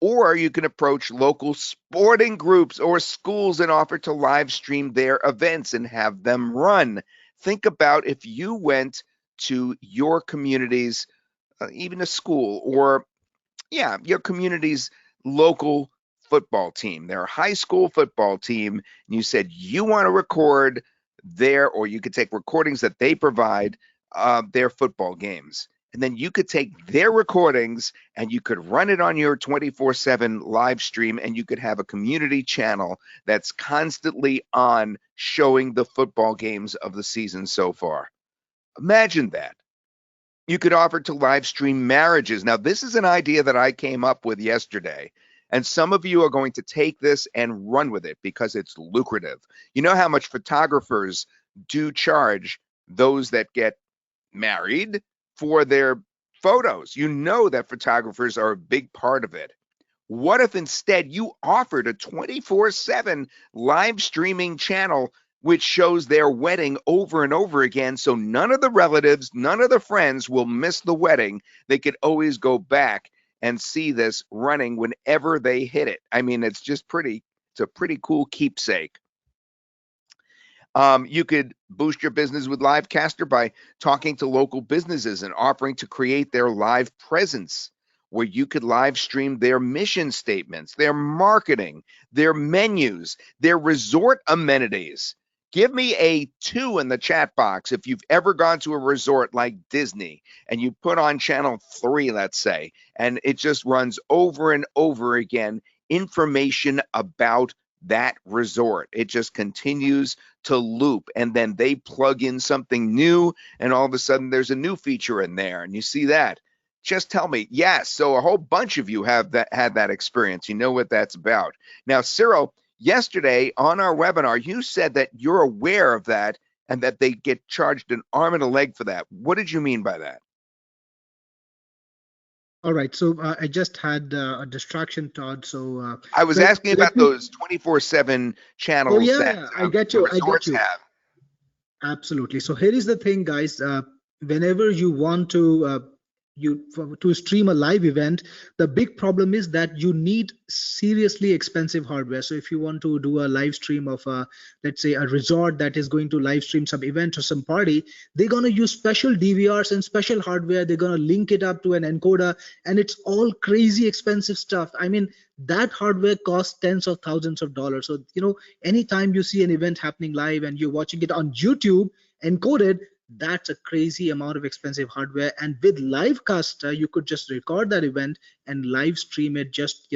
Or you can approach local sporting groups or schools and offer to live stream their events and have them run. Think about if you went to your communities, even a school or Yeah, your community's local football team, their high school football team, and you said you want to record their, or you could take recordings that they provide their football games. And then you could take their recordings and you could run it on your 24/7 live stream, and you could have a community channel that's constantly on showing the football games of the season so far. Imagine that. You could offer to live stream marriages. Now, this is an idea that I came up with yesterday, and some of you are going to take this and run with it because it's lucrative. You know how much photographers do charge those that get married for their photos. You know that photographers are a big part of it. What if instead you offered a 24/7 live streaming channel which shows their wedding over and over again, so none of the relatives, none of the friends will miss the wedding? They could always go back and see this running whenever they hit it. I mean, it's a pretty cool keepsake. You could boost your business with LiveCaster by talking to local businesses and offering to create their live presence, where you could live stream their mission statements, their marketing, their menus, their resort amenities. Give me a 2 in the chat box if you've ever gone to a resort like Disney and you put on channel 3, let's say, and it just runs over and over again information about that resort. It just continues to loop, and then they plug in something new, and all of a sudden there's a new feature in there, and you see that. Just tell me. Yes, so a whole bunch of you have had that experience. You know what that's about. Now, Cyril, yesterday on our webinar, you said that you're aware of that and that they get charged an arm and a leg for that. What did you mean by that? All right, so I just had a distraction, Todd. So I was asking about those 24/7 channels. Oh yeah, I get you. I get you. Have. Absolutely. So here is the thing, guys. Whenever you want to to stream a live event, the big problem is that you need seriously expensive hardware. So if you want to do a live stream of let's say a resort that is going to live stream some event or some party, they're going to use special DVRs and special hardware. They're going to link it up to an encoder, and it's all crazy expensive stuff. I mean, that hardware costs tens of thousands of dollars. So anytime you see an event happening live and you're watching it on YouTube encoded, that's a crazy amount of expensive hardware. And with LiveCaster, you could just record that event and live stream it just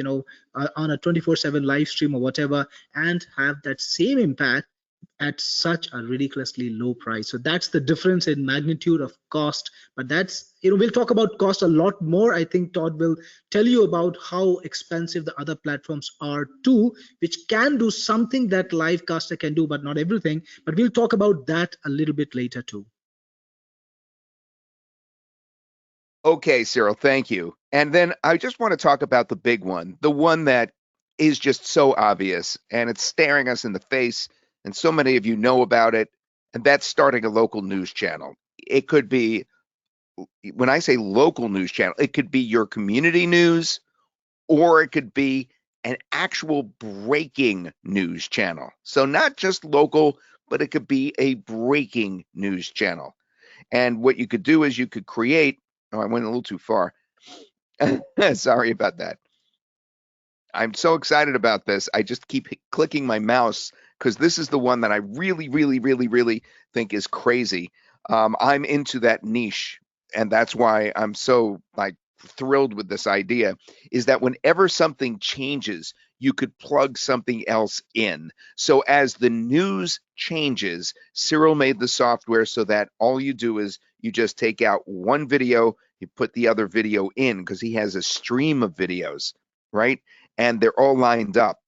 on a 24/7 live stream or whatever, and have that same impact at such a ridiculously low price. So that's the difference in magnitude of cost. But that's, we'll talk about cost a lot more. I think Todd will tell you about how expensive the other platforms are too, which can do something that LiveCaster can do, but not everything. But we'll talk about that a little bit later too. Okay, Cyril, thank you. And then I just want to talk about the big one, the one that is just so obvious and it's staring us in the face, and so many of you know about it, and that's starting a local news channel. It could be, when I say local news channel, it could be your community news, or it could be an actual breaking news channel. So not just local, but it could be a breaking news channel. And what you could do is you could create, oh, I went a little too far. Sorry about that. I'm so excited about this. I just keep clicking my mouse because this is the one that I really, really, really, really think is crazy. I'm into that niche, and that's why I'm so thrilled with this idea, is that whenever something changes, you could plug something else in. So as the news changes, Cyril made the software so that all you do is you just take out one video, you put the other video in, because he has a stream of videos, right? And they're all lined up.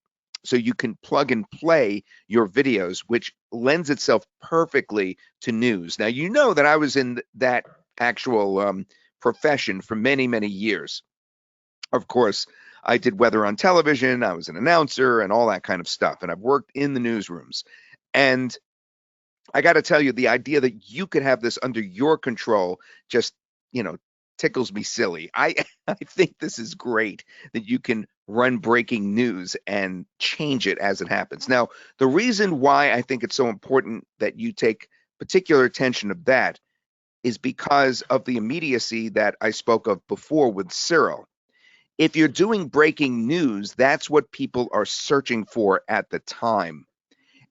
So you can plug and play your videos, which lends itself perfectly to news. Now, you know that I was in that actual profession for many, many years. Of course, I did weather on television, I was an announcer and all that kind of stuff, and I've worked in the newsrooms. And I got to tell you, the idea that you could have this under your control just, tickles me silly. I think this is great that you can run breaking news and change it as it happens. Now, the reason why I think it's so important that you take particular attention of that is because of the immediacy that I spoke of before with Cyril. If you're doing breaking news, that's what people are searching for at the time.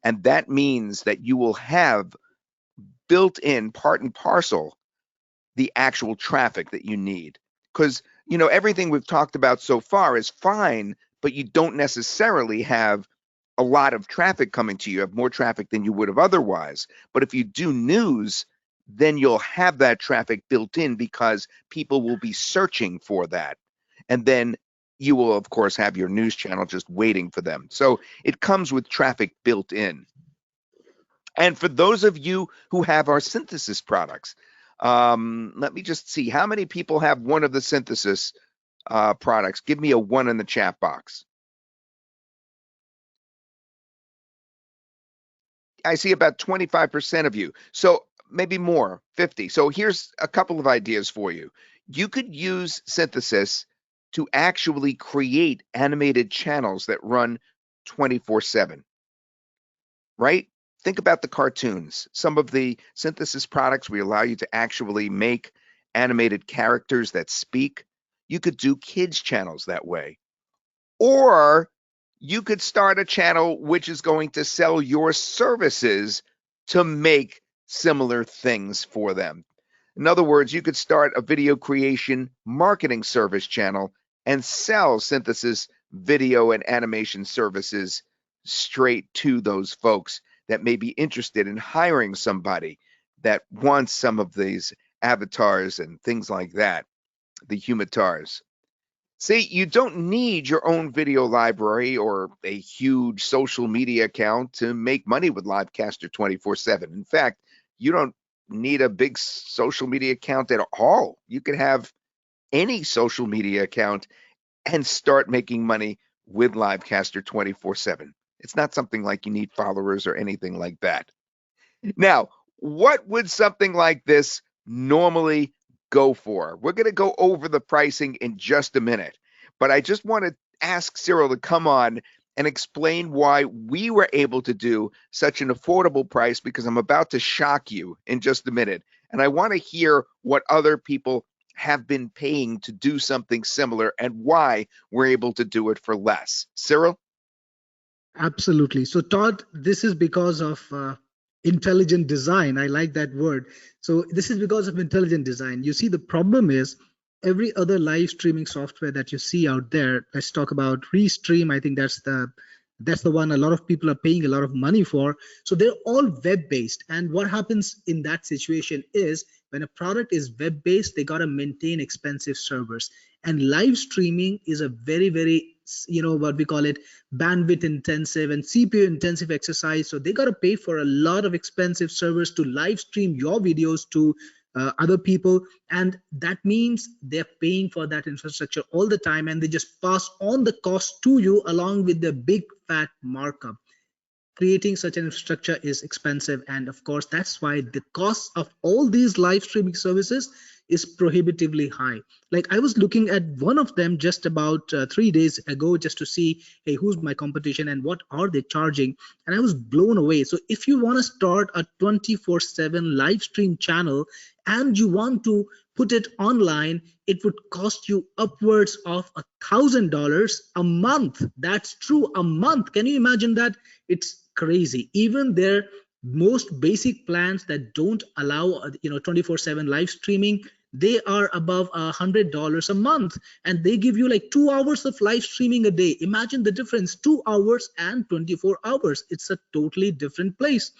And that means that you will have built in part and parcel the actual traffic that you need. Because, everything we've talked about so far is fine, but you don't necessarily have a lot of traffic coming to you. You have more traffic than you would have otherwise. But if you do news, then you'll have that traffic built in because people will be searching for that. And then you will, of course, have your news channel just waiting for them. So it comes with traffic built in. And for those of you who have our synthesis products, let me just see how many people have one of the synthesis products. Give me a 1 in the chat box. I see about 25% of you. So maybe more, 50. So here's a couple of ideas for you. You could use synthesis to actually create animated channels that run 24/7, right? Think about the cartoons. Some of the synthesis products, we allow you to actually make animated characters that speak. You could do kids channels that way. Or you could start a channel which is going to sell your services to make similar things for them. In other words, you could start a video creation marketing service channel and sell synthesis video and animation services straight to those folks that may be interested in hiring somebody that wants some of these avatars and things like that, the humatars. See, you don't need your own video library or a huge social media account to make money with LiveCaster 24/7. In fact, you don't need a big social media account at all. You can have any social media account and start making money with LiveCaster 24/7. It's not something like you need followers or anything like that. Now, what would something like this normally go for? We're going to go over the pricing in just a minute, but I just want to ask Cyril to come on and explain why we were able to do such an affordable price, because I'm about to shock you in just a minute. And I want to hear what other people have been paying to do something similar and why we're able to do it for less. Cyril? Absolutely. So, Todd, this is because of intelligent design. I like that word. So, this is because of intelligent design. You see, the problem is every other live streaming software that you see out there. Let's talk about Restream. I think that's the one a lot of people are paying a lot of money for. So they're all web-based. And what happens in that situation is when a product is web-based, they got to maintain expensive servers. And live streaming is a very, very, what we call it, bandwidth intensive and CPU intensive exercise. So they got to pay for a lot of expensive servers to live stream your videos to other people, and that means they're paying for that infrastructure all the time, and they just pass on the cost to you along with the big fat markup. Creating such an infrastructure is expensive, and of course that's why the cost of all these live streaming services is prohibitively high. Like I was looking at one of them just about 3 days ago just to see, hey, who's my competition and what are they charging, and I was blown away. So if you want to start a 24/7 live stream channel and you want to put it online, it would cost you upwards of $1,000 a month. That's true, a month. Can you imagine that? It's crazy. Even their most basic plans that don't allow 24/7 live streaming, they are above $100 a month, and they give you like 2 hours of live streaming a day. Imagine the difference, 2 hours and 24 hours. It's a totally different place.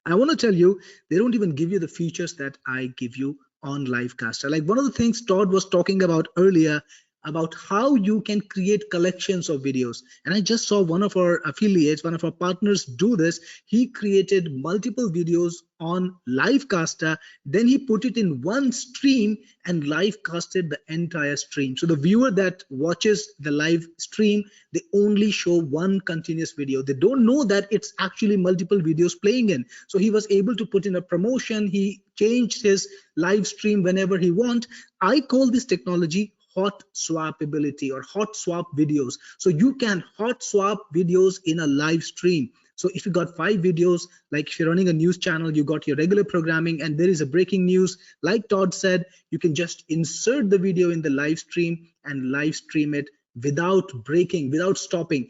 I want to tell you, they don't even give you the features that I give you on LiveCaster. Like one of the things Todd was talking about earlier, about how you can create collections of videos. And I just saw one of our affiliates, one of our partners do this. He created multiple videos on LiveCaster, then he put it in one stream and LiveCasted the entire stream. So the viewer that watches the live stream, they only show one continuous video. They don't know that it's actually multiple videos playing in. So he was able to put in a promotion. He changed his live stream whenever he want. I call this technology hot swappability or hot swap videos. So you can hot swap videos in a live stream. So if you got 5 videos, like if you're running a news channel, you got your regular programming and there is a breaking news, like Todd said, you can just insert the video in the live stream and live stream it without breaking, without stopping.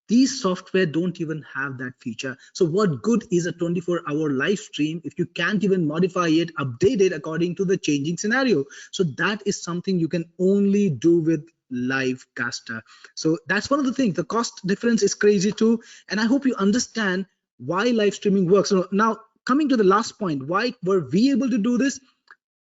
These software don't even have that feature. So what good is a 24-hour live stream if you can't even modify it, update it according to the changing scenario? So that is something you can only do with LiveCaster. So that's one of the things. The cost difference is crazy too. And I hope you understand why live streaming works. So now coming to the last point, why were we able to do this?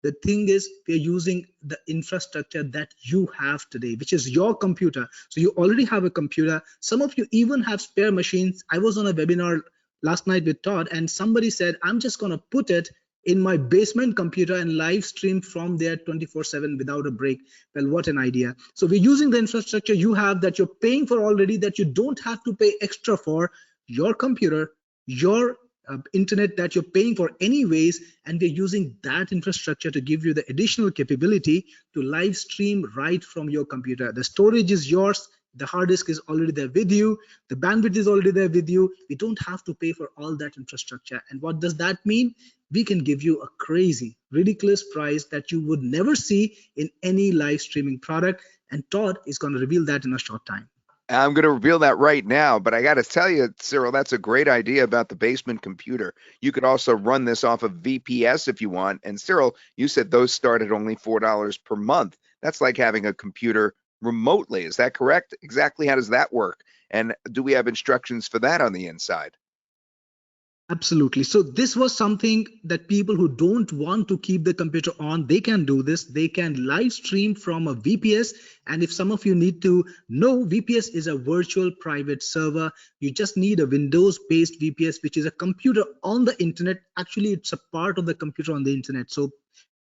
The thing is, we're using the infrastructure that you have today, which is your computer. So you already have a computer. Some of you even have spare machines. I was on a webinar last night with Todd, and somebody said, I'm just going to put it in my basement computer and live stream from there 24/7 without a break. Well, what an idea. So we're using the infrastructure you have that you're paying for already, that you don't have to pay extra for, your computer, your internet that you're paying for anyways, and we're using that infrastructure to give you the additional capability to live stream right from your computer. The storage is yours, the hard disk is already there with you, the bandwidth is already there with you. We don't have to pay for all that infrastructure. And what does that mean? We can give you a crazy, ridiculous price that you would never see in any live streaming product, and Todd is going to reveal that in a short time. I'm going to reveal that right now, but I got to tell you, Cyril, that's a great idea about the basement computer. You could also run this off of VPS if you want. And Cyril, you said those start at only $4 per month. That's like having a computer remotely. Is that correct? Exactly how does that work? And do we have instructions for that on the inside? Absolutely. So this was something that people who don't want to keep the computer on, they can do this. They can live stream from a VPS. And if some of you need to know, VPS is a virtual private server. You just need a Windows-based VPS, which is a computer on the internet. Actually, it's a part of the computer on the internet. So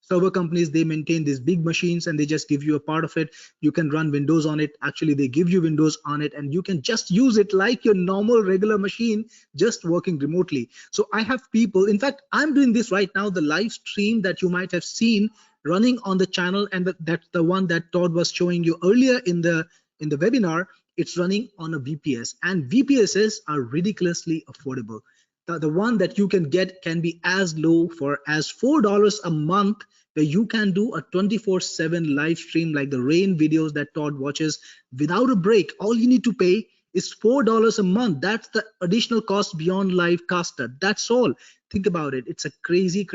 server companies, they maintain these big machines and they just give you a part of it. You can run Windows on it. Actually, they give you Windows on it and you can just use it like your normal regular machine, just working remotely. So I have people, in fact, I'm doing this right now, the live stream that you might have seen running on the channel, and that's the one that Todd was showing you earlier in the webinar. It's running on a VPS, and VPSs are ridiculously affordable. The one that you can get can be as low for as $4 a month, where you can do a 24/7 live stream like the rain videos that Todd watches without a break. All you need to pay is $4 a month. That's the additional cost beyond LiveCaster. That's all. Think about it. It's a crazy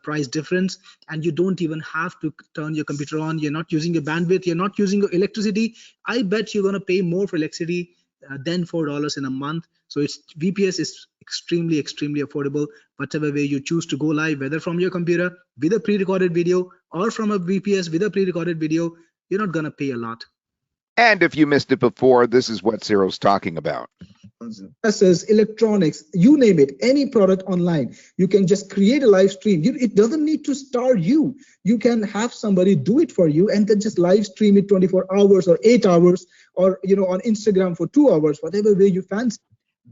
price difference, and you don't even have to turn your computer on. You're not using your bandwidth. You're not using your electricity. I bet you're going to pay more for electricity than $4 in a month. So it's VPS is extremely affordable. Whatever way you choose to go live, whether from your computer with a pre-recorded video or from a VPS with a pre-recorded video, you're not going to pay a lot. And if you missed it before, this is what Cyril's talking about. Glasses, electronics, you name it, any product online, you can just create a live stream. It doesn't need to star you. You can have somebody do it for you and then just live stream it 24 hours or 8 hours, or on Instagram for 2 hours, whatever way you fancy.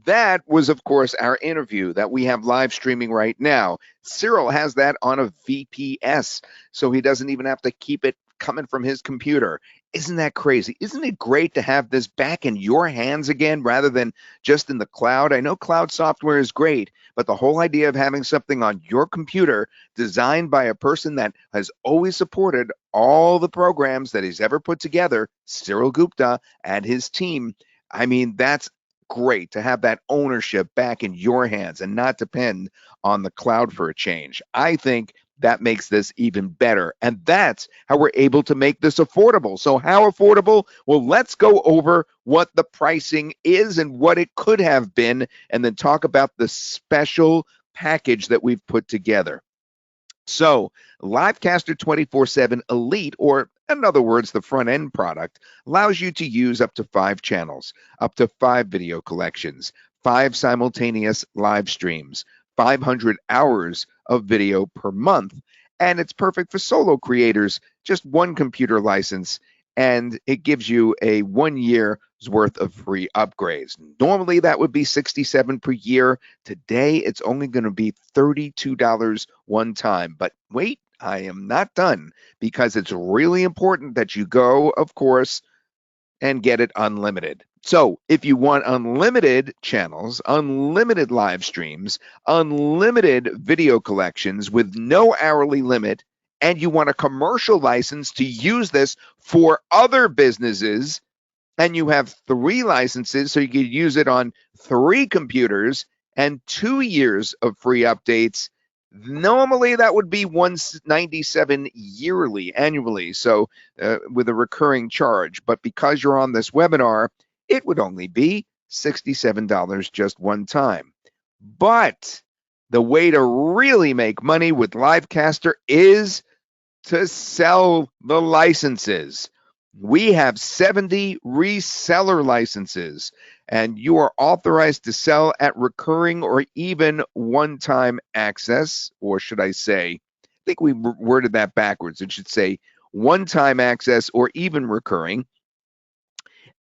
That was, of course, our interview that we have live streaming right now. Cyril has that on a VPS, so he doesn't even have to keep it coming from his computer. Isn't that crazy? Isn't it great to have this back in your hands again rather than just in the cloud? I know cloud software is great, but the whole idea of having something on your computer designed by a person that has always supported all the programs that he's ever put together, Cyril Gupta and his team, I mean, that's great to have that ownership back in your hands and not depend on the cloud for a change. I think that makes this even better. And that's how we're able to make this affordable. So how affordable? Well, let's go over what the pricing is and what it could have been, and then talk about the special package that we've put together. So LiveCaster 24/7 Elite, or in other words, the front end product, allows you to use up to 5 channels, up to 5 video collections, 5 simultaneous live streams, 500 hours of video per month, and it's perfect for solo creators, just 1 computer license, and it gives you a 1 year's worth of free upgrades. Normally that would be $67 per year. Today it's only going to be $32 one time. But wait, I am not done, because it's really important that you go, of course, and get it unlimited. So if you want unlimited channels, unlimited live streams, unlimited video collections with no hourly limit, and you want a commercial license to use this for other businesses, and you have 3 licenses, so you could use it on 3 computers and 2 years of free updates. Normally, that would be $197 yearly, annually, so with a recurring charge. But because you're on this webinar, it would only be $67 just one time. But the way to really make money with LiveCaster is to sell the licenses. We have 70 reseller licenses, and you are authorized to sell at recurring or even one-time access, or should I say, I think we worded that backwards. It should say one-time access or even recurring.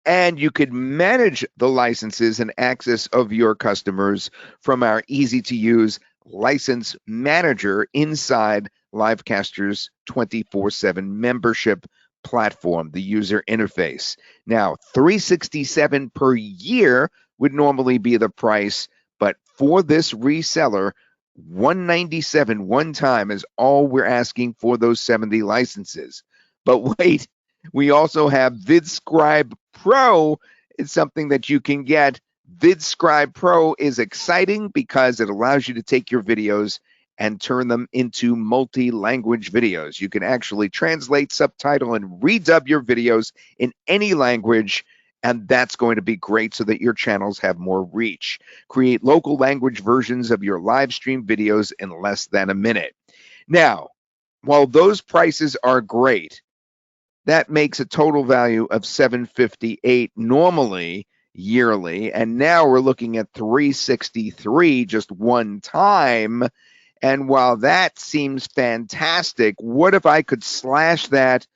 And you could manage the licenses and access of your customers from our easy-to-use license manager inside LiveCaster's 24/7 membership platform, the user interface. Now, $367 per year would normally be the price, but for this reseller, $197 one time is all we're asking for those 70 licenses. But wait, we also have VidScribe Pro. It's something that you can get. VidScribe Pro is exciting because it allows you to take your videos and turn them into multi-language videos. You can actually translate, subtitle, and redub your videos in any language, and that's going to be great so that your channels have more reach. Create local language versions of your live stream videos in less than a minute. Now, while those prices are great, that makes a total value of $758 normally yearly, and now we're looking at $363 just one time. And while that seems fantastic, what if I could slash that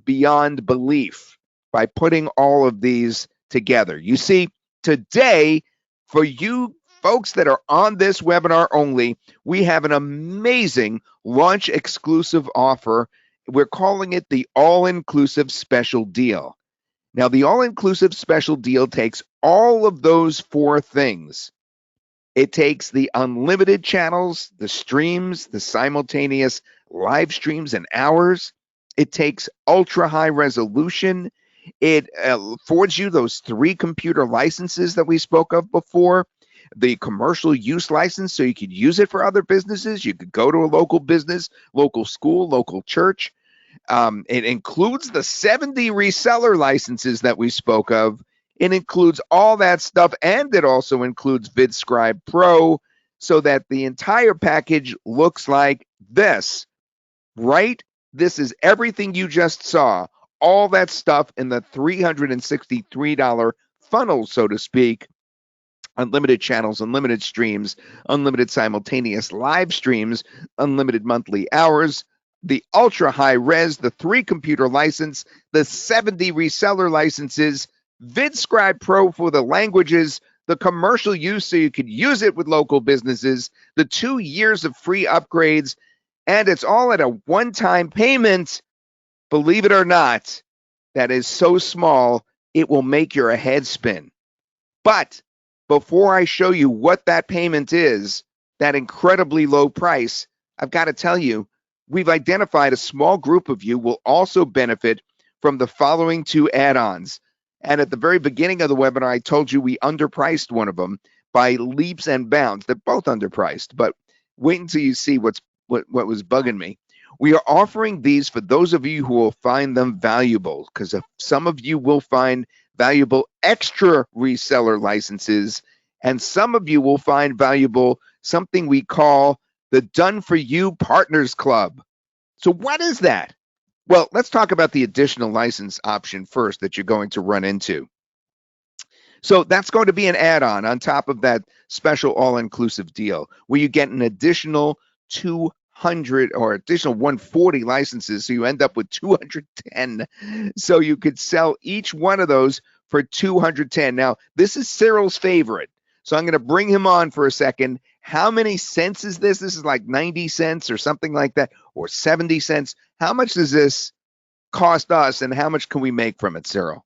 beyond belief by putting all of these together? You see, today, for you folks that are on this webinar only, we have an amazing launch exclusive offer. We're calling it the all-inclusive special deal. Now, the all-inclusive special deal takes all of those 4 things. It takes the unlimited channels, the streams, the simultaneous live streams and hours. It takes ultra high resolution. It affords you those 3 computer licenses that we spoke of before. The commercial use license, so you could use it for other businesses. You could go to a local business, local school, local church. It includes the 70 reseller licenses that we spoke of. It includes all that stuff, and it also includes VidScribe Pro, so that the entire package looks like this, right? This is everything you just saw, all that stuff in the $363 funnel, so to speak. Unlimited channels, unlimited streams, unlimited simultaneous live streams, unlimited monthly hours, the ultra high res, the 3 computer license, the 70 reseller licenses, VidScribe Pro for the languages, the commercial use so you could use it with local businesses, the 2 years of free upgrades, and it's all at a one-time payment. Believe it or not, that is so small, it will make your head spin. But before I show you what that payment is, that incredibly low price, I've got to tell you, we've identified a small group of you will also benefit from the following 2 add-ons. And at the very beginning of the webinar, I told you we underpriced one of them by leaps and bounds. They're both underpriced, but wait until you see what was bugging me. We are offering these for those of you who will find them valuable, because some of you will find valuable extra reseller licenses, and some of you will find valuable something we call the Done For You Partners Club. So what is that? Well, let's talk about the additional license option first that you're going to run into. So that's going to be an add-on on top of that special all-inclusive deal, where you get an additional 200 or additional 140 licenses, so you end up with 210. So you could sell each one of those for 210. Now, this is Cyril's favorite, so I'm going to bring him on for a second. How many cents is this? This is like 90 cents or something like that, or 70 cents. How much does this cost us, and how much can we make from it, Cyril?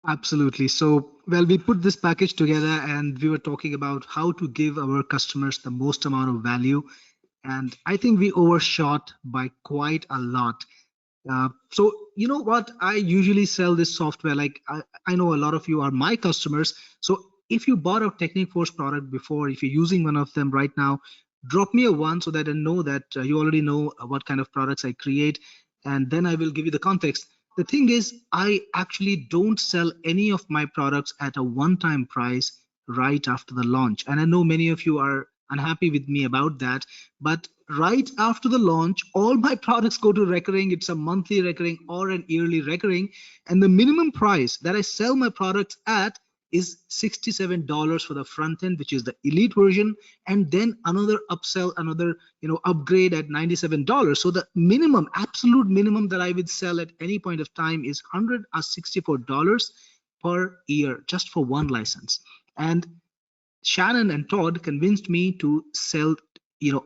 Absolutely. So, well, we put this package together and we were talking about how to give our customers the most amount of value. And I think we overshot by quite a lot. So, you know what? I usually sell this software. Like, I know a lot of you are my customers. So, if you bought a Technic Force product before, if you're using one of them right now, drop me a one so that I know that you already know what kind of products I create. And then I will give you the context. The thing is, I actually don't sell any of my products at a one time price right after the launch. And I know many of you are unhappy with me about that. But right after the launch, all my products go to recurring. It's a monthly recurring or an yearly recurring. And the minimum price that I sell my products at is $67 for the front end, which is the elite version, and then another upsell, another upgrade at $97. So the minimum, absolute minimum that I would sell at any point of time is $164 per year just for one license. And Shannon and Todd convinced me to sell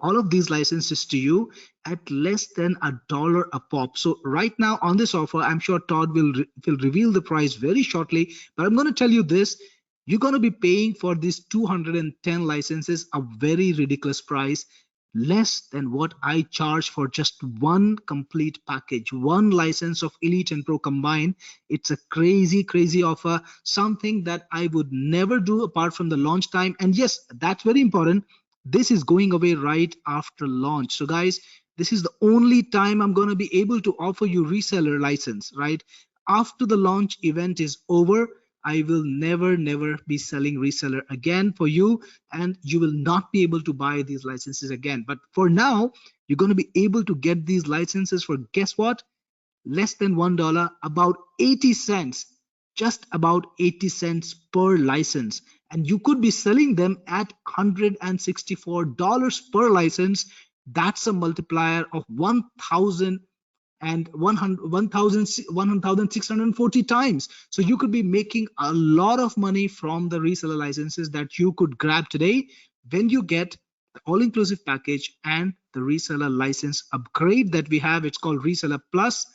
all of these licenses to you at less than $1 a pop. So right now on this offer, I'm sure Todd will reveal the price very shortly, but I'm going to tell you this. You're going to be paying for these 210 licenses a very ridiculous price, less than what I charge for just one complete package, one license of Elite and Pro combined. It's a crazy, crazy offer, something that I would never do apart from the launch time. And yes, that's very important. This is going away right after launch. So, guys, this is the only time I'm going to be able to offer you reseller license, right? After the launch event is over, I will never be selling reseller again for you, and you will not be able to buy these licenses again. But for now, you're going to be able to get these licenses for, guess what? Less than $1, about 80 cents, just about 80 cents per license. And you could be selling them at $164 per license. That's a multiplier of 1,000 and 1,640 times. So you could be making a lot of money from the reseller licenses that you could grab today when you get the all-inclusive package and the reseller license upgrade that we have. It's called Reseller Plus,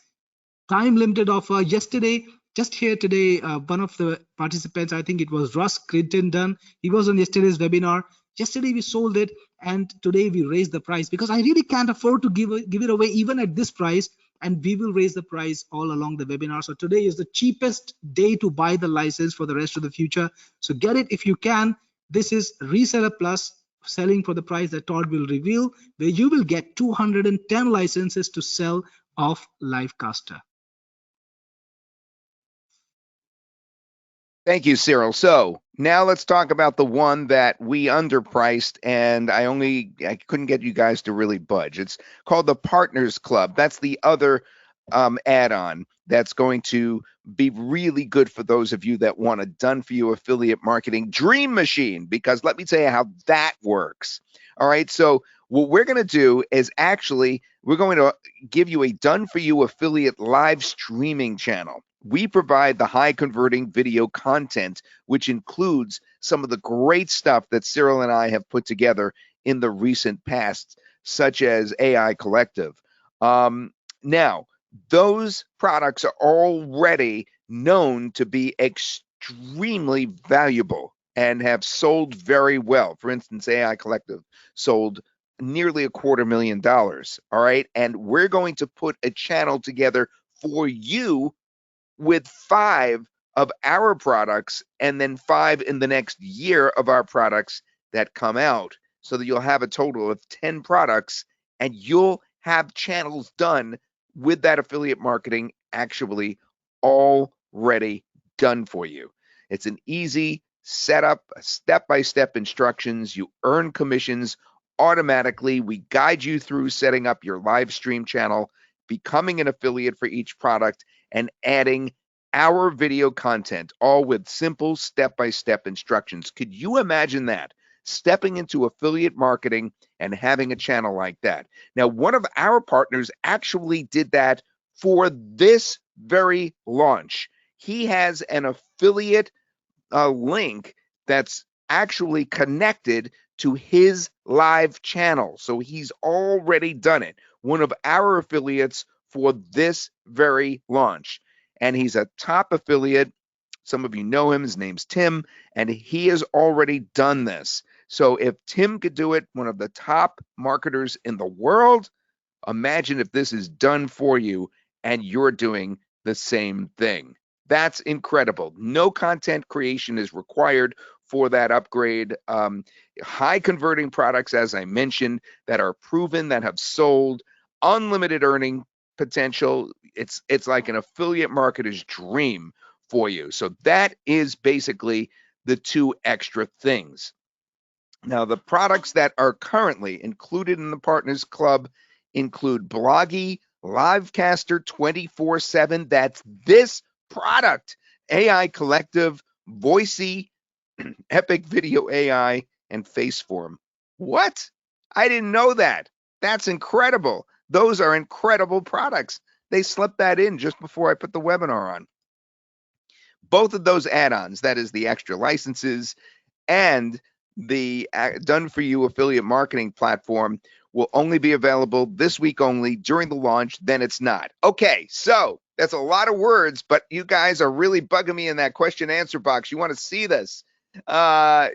time limited offer. Yesterday, just here today, one of the participants, I think it was Russ Crittenden, he was on yesterday's webinar. Yesterday we sold it, and today we raised the price because I really can't afford to give it away even at this price, and we will raise the price all along the webinar. So today is the cheapest day to buy the license for the rest of the future. So get it if you can. This is Reseller Plus, selling for the price that Todd will reveal, where you will get 210 licenses to sell of LiveCaster. Thank you, Cyril. So now let's talk about the one that we underpriced, and I couldn't get you guys to really budge. It's called the Partners Club. That's the other add-on that's going to be really good for those of you that want a done-for-you affiliate marketing dream machine, because let me tell you how that works. All right, so what we're going to do is we're going to give you a done-for-you affiliate live streaming channel. We provide the high converting video content, which includes some of the great stuff that Cyril and I have put together in the recent past, such as AI Collective. Now, those products are already known to be extremely valuable and have sold very well. For instance, AI Collective sold nearly $250,000. All right. And we're going to put a channel together for you with 5 of our products and then 5 in the next year of our products that come out, so that you'll have a total of 10 products and you'll have channels done with that affiliate marketing actually already done for you. It's an easy setup, step-by-step instructions. You earn commissions automatically. We guide you through setting up your live stream channel, becoming an affiliate for each product, and adding our video content, all with simple step-by-step instructions. Could you imagine that? Stepping into affiliate marketing and having a channel like that. Now, one of our partners actually did that for this very launch. He has an affiliate link that's actually connected to his live channel. So he's already done it. One of our affiliates for this very launch. And he's a top affiliate Some of you know him. His name's Tim, and he has already done this. So if Tim could do it, one of the top marketers in the world, imagine if this is done for you and you're doing the same thing. That's incredible. No content creation is required for that upgrade. High converting products, as I mentioned, that are proven, that have sold, unlimited earning potential. It's like an affiliate marketer's dream for you. So that is basically the two extra things. Now, the products that are currently included in the Partners Club include Bloggy, LiveCaster 24x7. That's this product. AI Collective, Voicey, Epic Video AI, and Faceform. What? I didn't know that. That's incredible. Those are incredible products. They slipped that in just before I put the webinar on. Both of those add-ons, that is the extra licenses and the done for you affiliate marketing platform, will only be available this week only during the launch. Then it's not. Okay, so that's a lot of words, but you guys are really bugging me in that question answer box. You want to see this? Yeah,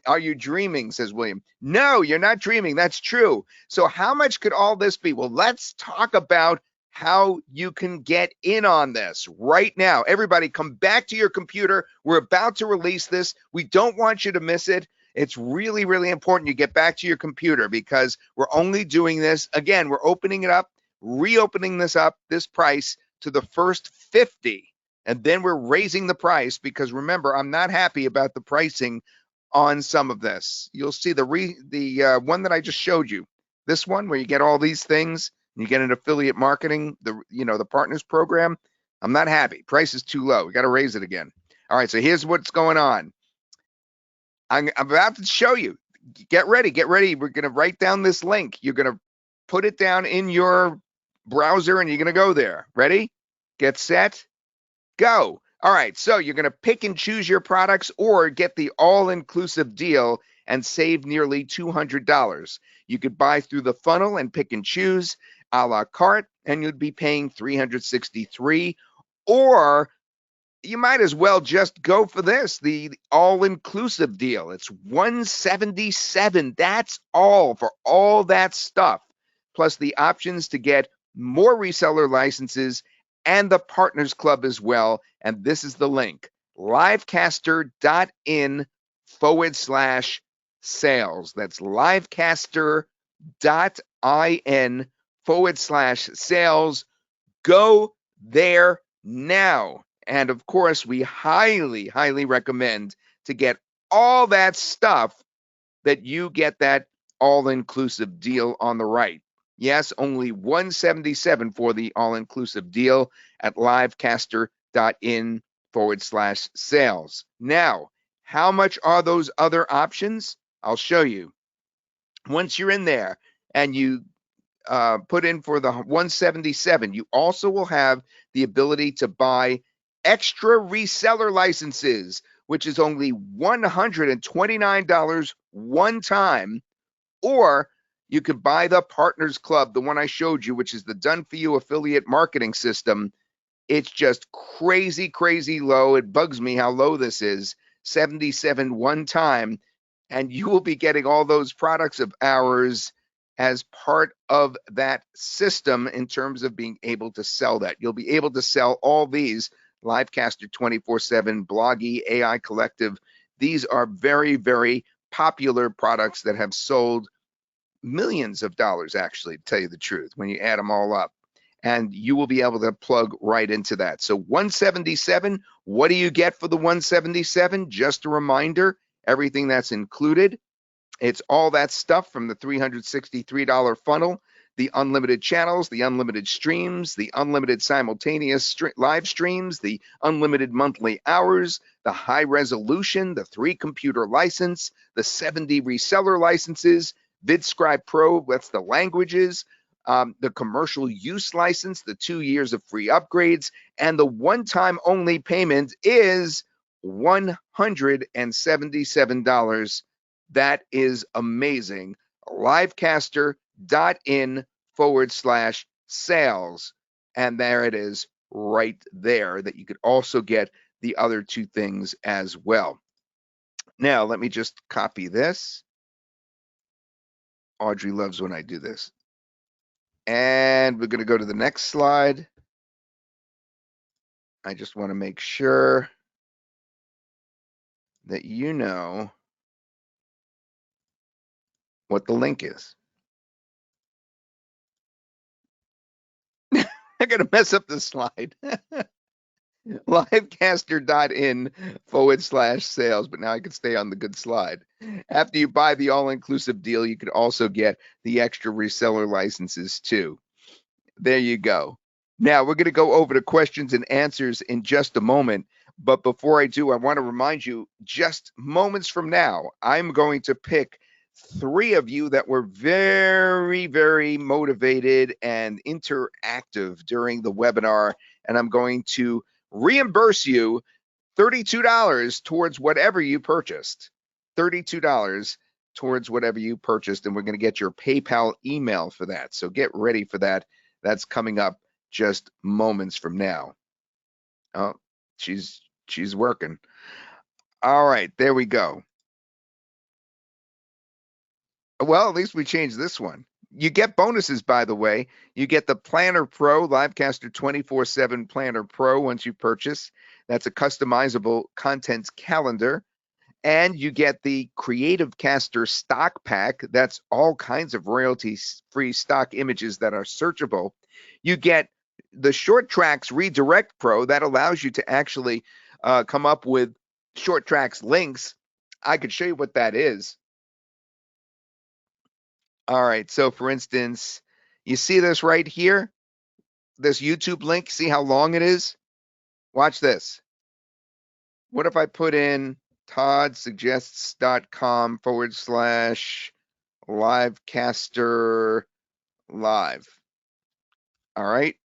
are you dreaming, says William. No, you're not dreaming. That's true. So how much could all this be? Well, let's talk about how you can get in on this right now. Everybody come back to your computer. We're about to release this. We don't want you to miss it. It's really, really important you get back to your computer because we're only doing this. Again, we're opening it up, reopening this price to the first 50. And then we're raising the price because remember, I'm not happy about the pricing on some of this. You'll see the one that I just showed you, this one where you get all these things, you get an affiliate marketing, the partners program. I'm not happy. Price is too low. We got to raise it again. All right, so here's what's going on. I'm about to show you. Get ready. We're going to write down this link. You're going to put it down in your browser and you're going to go there. Ready? Get set. Go. All right, so you're going to pick and choose your products or get the all-inclusive deal and save nearly $200. You could buy through the funnel and pick and choose a la carte, and you'd be paying $363, or you might as well just go for this, the all-inclusive deal. It's $177. That's all for all that stuff, plus the options to get more reseller licenses and the Partners Club as well. And this is the link, livecaster.in/sales. That's livecaster.in/sales. Go there now. And of course, we highly, highly recommend to get all that stuff that you get that all-inclusive deal on the right. Yes, only $177 for the all-inclusive deal at livecaster.in/sales. Now, how much are those other options? I'll show you. Once you're in there and you put in for the $177, you also will have the ability to buy extra reseller licenses, which is only $129 one time, or you could buy the Partners Club, the one I showed you, which is the done-for-you affiliate marketing system. It's just crazy, crazy low. It bugs me how low this is, $77 one time, and you will be getting all those products of ours as part of that system in terms of being able to sell that. You'll be able to sell all these, LiveCaster 24x7, Bloggy, AI Collective. These are very, very popular products that have sold millions of dollars, actually, to tell you the truth, when you add them all up. And you will be able to plug right into that. So $177, what do you get for the $177? Just a reminder, everything that's included. It's all that stuff from the $363 funnel, the unlimited channels, the unlimited streams, the unlimited simultaneous live streams, the unlimited monthly hours, the high resolution, the 3-computer license, the 70 reseller licenses, VidScribe Pro, that's the languages, the commercial use license, the 2 years of free upgrades, and the one-time only payment is $177. That is amazing. livecaster.in/sales. And there it is right there, that you could also get the other two things as well. Now, let me just copy this. Audrey loves when I do this. And we're going to go to the next slide. I just want to make sure that you know what the link is. I'm going to mess up the slide. livecaster.in/sales, but now I can stay on the good slide. After you buy the all-inclusive deal, you could also get the extra reseller licenses too. There you go. Now we're going to go over to questions and answers in just a moment. But before I do, I want to remind you, just moments from now, I'm going to pick 3 of you that were very, very motivated and interactive during the webinar, and I'm going to reimburse you $32 towards whatever you purchased. $32 towards whatever you purchased, and we're going to get your PayPal email for that. So get ready for that. That's coming up just moments from now. Oh, she's working. All right, there we go. Well, at least we changed this one. You get bonuses, by the way. You get the Planner Pro, LiveCaster 24/7 Planner Pro once you purchase. That's a customizable contents calendar. And you get the Creative Caster Stock Pack. That's all kinds of royalty-free stock images that are searchable. You get the Short Tracks Redirect Pro. That allows you to actually come up with Short Tracks links. I could show you what that is. All right, so for instance, you see this right here? This YouTube link, see how long it is? Watch this. What if I put in toddsuggests.com/livecaster live? All right.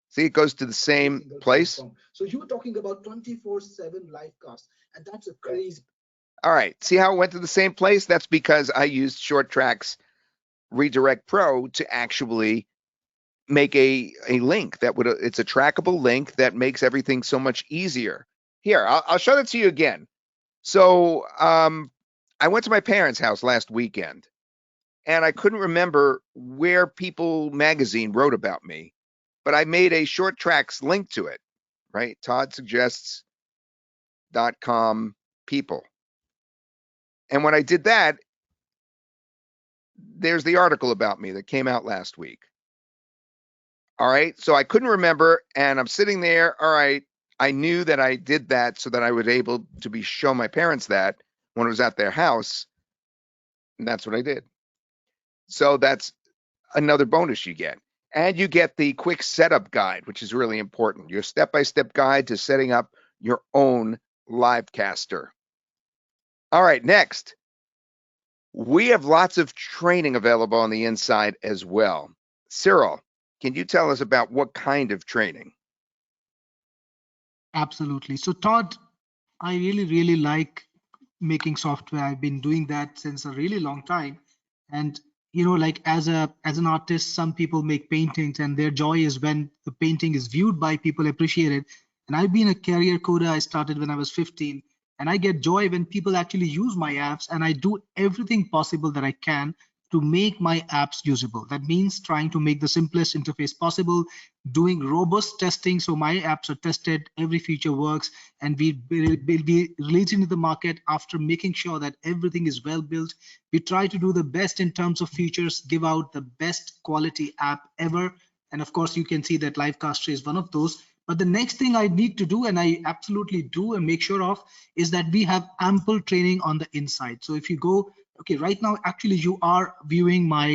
See, it goes to the same place. So you were talking about 24/7 live cast, and that's a crazy. All right. See how it went to the same place? That's because I used Short Tracks Redirect Pro to actually make a link that would, it's a trackable link that makes everything so much easier. Here, I'll show that to you again. So I went to my parents' house last weekend, and I couldn't remember where People magazine wrote about me, but I made a Short Tracks link to it, right? toddsuggests.com people. And when I did that, there's the article about me that came out last week. All right, so I couldn't remember, and I'm sitting there. All right, I knew that I did that so that I was able to show my parents that when I was at their house, and that's what I did. So that's another bonus you get. And you get the quick setup guide, which is really important. Your step-by-step guide to setting up your own LiveCaster. All right, next. We have lots of training available on the inside as well. Cyril, can you tell us about what kind of training? Absolutely. So Todd, I really like making software. I've been doing that since a really long time. And you know, like as an artist, some people make paintings and their joy is when the painting is viewed by people, appreciate it. And I've been a career coder. I started when I was 15, and I get joy when people actually use my apps, and I do everything possible that I can to make my apps usable. That means trying to make the simplest interface possible, doing robust testing so my apps are tested, every feature works, and we'll be releasing to the market after making sure that everything is well built. We try to do the best in terms of features, give out the best quality app ever. And of course, you can see that LiveCaster is one of those. But the next thing I need to do, and I absolutely do and make sure of, is that we have ample training on the inside. So if you go, okay, right now, actually, you are viewing my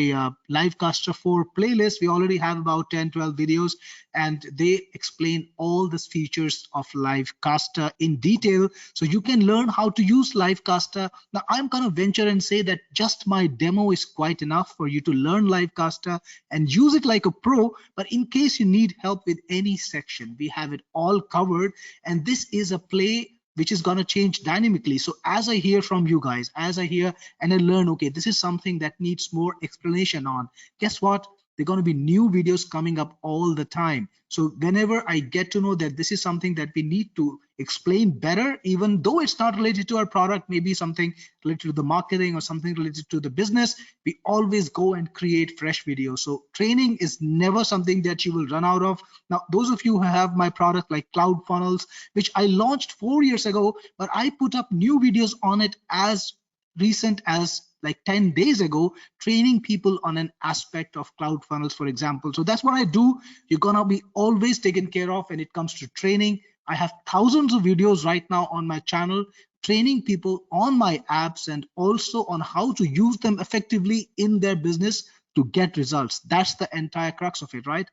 LiveCaster 4 playlist. We already have about 10, 12 videos, and they explain all the features of LiveCaster in detail. So you can learn how to use LiveCaster. Now, I'm going to venture and say that just my demo is quite enough for you to learn LiveCaster and use it like a pro. But in case you need help with any section, we have it all covered. And this is a play which is going to change dynamically. So as I hear from you guys, as I hear and I learn, okay, this is something that needs more explanation on, guess what? There are going to be new videos coming up all the time. So whenever I get to know that this is something that we need to explain better, even though it's not related to our product, maybe something related to the marketing or something related to the business, we always go and create fresh videos. So training is never something that you will run out of. Now, those of you who have my product like Cloud Funnels, which I launched 4 years ago, but I put up new videos on it as recent as like 10 days ago, training people on an aspect of Cloud Funnels, for example. So that's what I do. You're gonna be always taken care of when it comes to training. I have thousands of videos right now on my channel training people on my apps and also on how to use them effectively in their business to get results. That's the entire crux of it, right?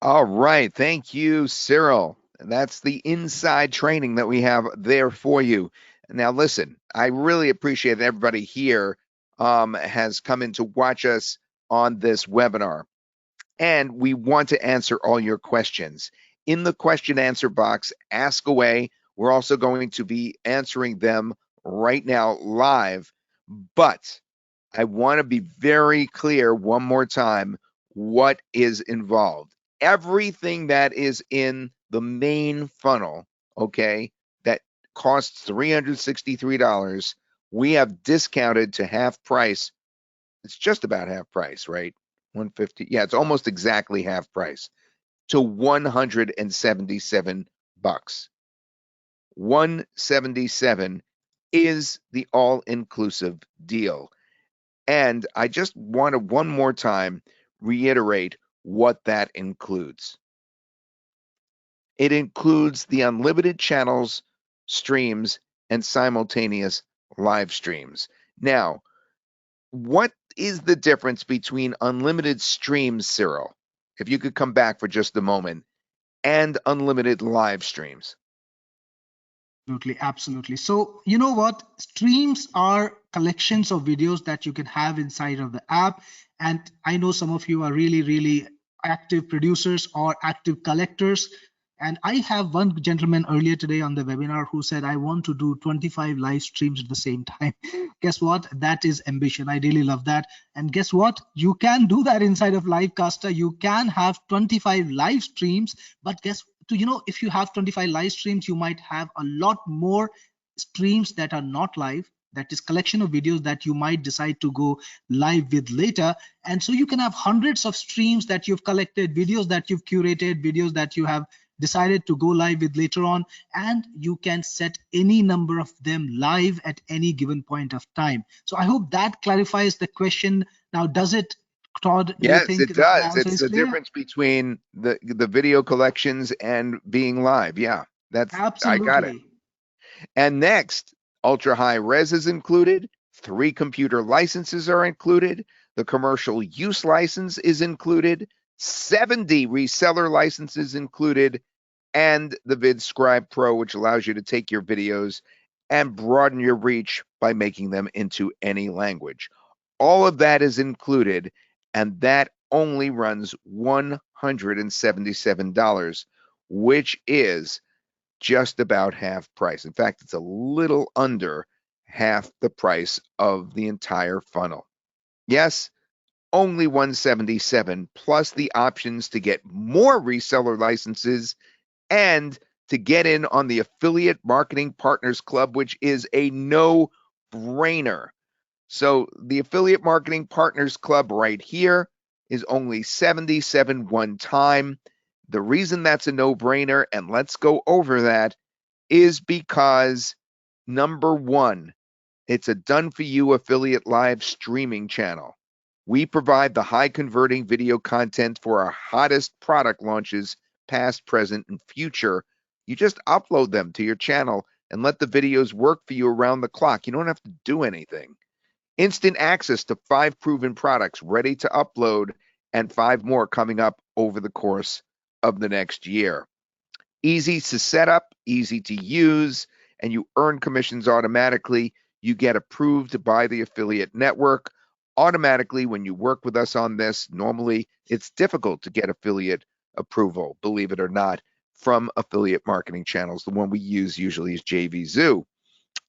All right. Thank you, Cyril. That's the inside training that we have there for you. Now, listen, I really appreciate that everybody here has come in to watch us on this webinar. And we want to answer all your questions. In the question answer box, ask away. We're also going to be answering them right now live. But I want to be very clear one more time what is involved. Everything that is in the main funnel, okay, that costs $363, we have discounted to half price. It's just about half price, right? 150. Yeah, it's almost exactly half price to 177 bucks. 177 is the all-inclusive deal. And I just want to one more time reiterate what that includes. It includes the unlimited channels, streams, and simultaneous live streams. Now, what is the difference between unlimited streams, Cyril, if you could come back for just a moment, and unlimited live streams? Absolutely, absolutely. So you know what? Streams are collections of videos that you can have inside of the app. And I know some of you are really, really active producers or active collectors. And I have one gentleman earlier today on the webinar who said, I want to do 25 live streams at the same time. Guess what? That is ambition. I really love that. And guess what? You can do that inside of LiveCaster. You can have 25 live streams, but guess if you have 25 live streams, you might have a lot more streams that are not live. That is collection of videos that you might decide to go live with later. And so you can have hundreds of streams that you've collected, videos that you've curated, videos that you have decided to go live with later on, and you can set any number of them live at any given point of time. So I hope that clarifies the question. Now, does it, Todd? Do you Yes, think it that my does. answer It's is the clear? difference between the video collections and being live. Yeah, I got it. Absolutely. And next, ultra high res is included. 3 computer licenses are included. The commercial use license is included. 70 reseller licenses included, and the VidScribe Pro, which allows you to take your videos and broaden your reach by making them into any language. All of that is included, and that only runs $177, which is just about half price. In fact, it's a little under half the price of the entire funnel. Yes, only 177 plus the options to get more reseller licenses and to get in on the Affiliate Marketing Partners Club, which is a no-brainer. So the Affiliate Marketing Partners Club right here is only $77 one time. The reason that's a no-brainer, and let's go over that, is because number one, it's a done-for-you affiliate live streaming channel. We provide the high-converting video content for our hottest product launches, past, present, and future. You just upload them to your channel and let the videos work for you around the clock. You don't have to do anything. Instant access to 5 proven products ready to upload and 5 more coming up over the course of the next year. Easy to set up, easy to use, and you earn commissions automatically. You get approved by the affiliate network automatically when you work with us on this. Normally, it's difficult to get affiliate approval, believe it or not, from affiliate marketing channels. The one we use usually is JVZoo.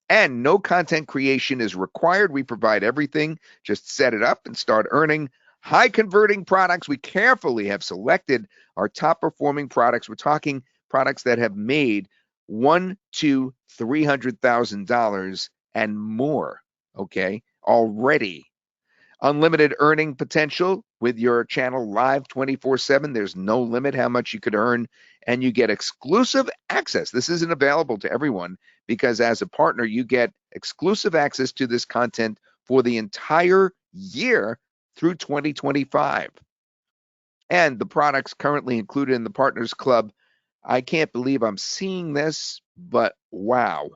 And no content creation is required. We provide everything. Just set it up and start earning. high converting products. We carefully have selected our top performing products. We're talking products that have made $100,000 to $300,000 and more, okay, already. Unlimited earning potential with your channel live 24/7. There's no limit how much you could earn, and you get exclusive access. This isn't available to everyone because as a partner, you get exclusive access to this content for the entire year through 2025. And the products currently included in the Partners Club, I can't believe I'm seeing this, but wow.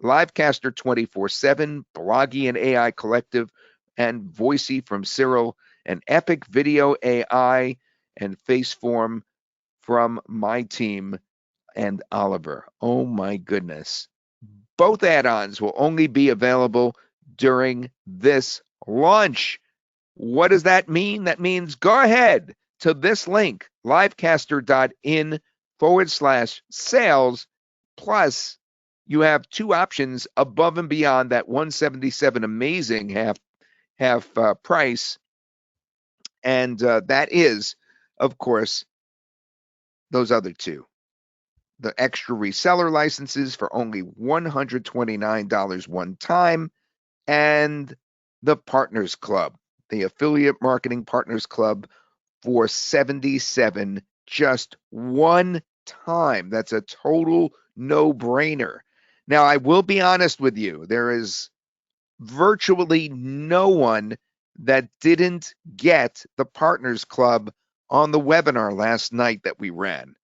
LiveCaster 24/7, Bloggy and AI Collective, and Voicey from Cyril, and Epic Video AI, and Faceform from my team and Oliver. Oh my goodness. Both add-ons will only be available during this launch. What does that mean? That means go ahead to this link, livecaster.in/sales, plus you have two options above and beyond that 177 amazing half price, and that is, of course, those other two. The extra reseller licenses for only $129 one time, and the Partners Club, the Affiliate Marketing Partners Club, for $77 just one time. That's a total no-brainer. Now, I will be honest with you. There is virtually no one that didn't get the Partners Club on the webinar last night that we ran.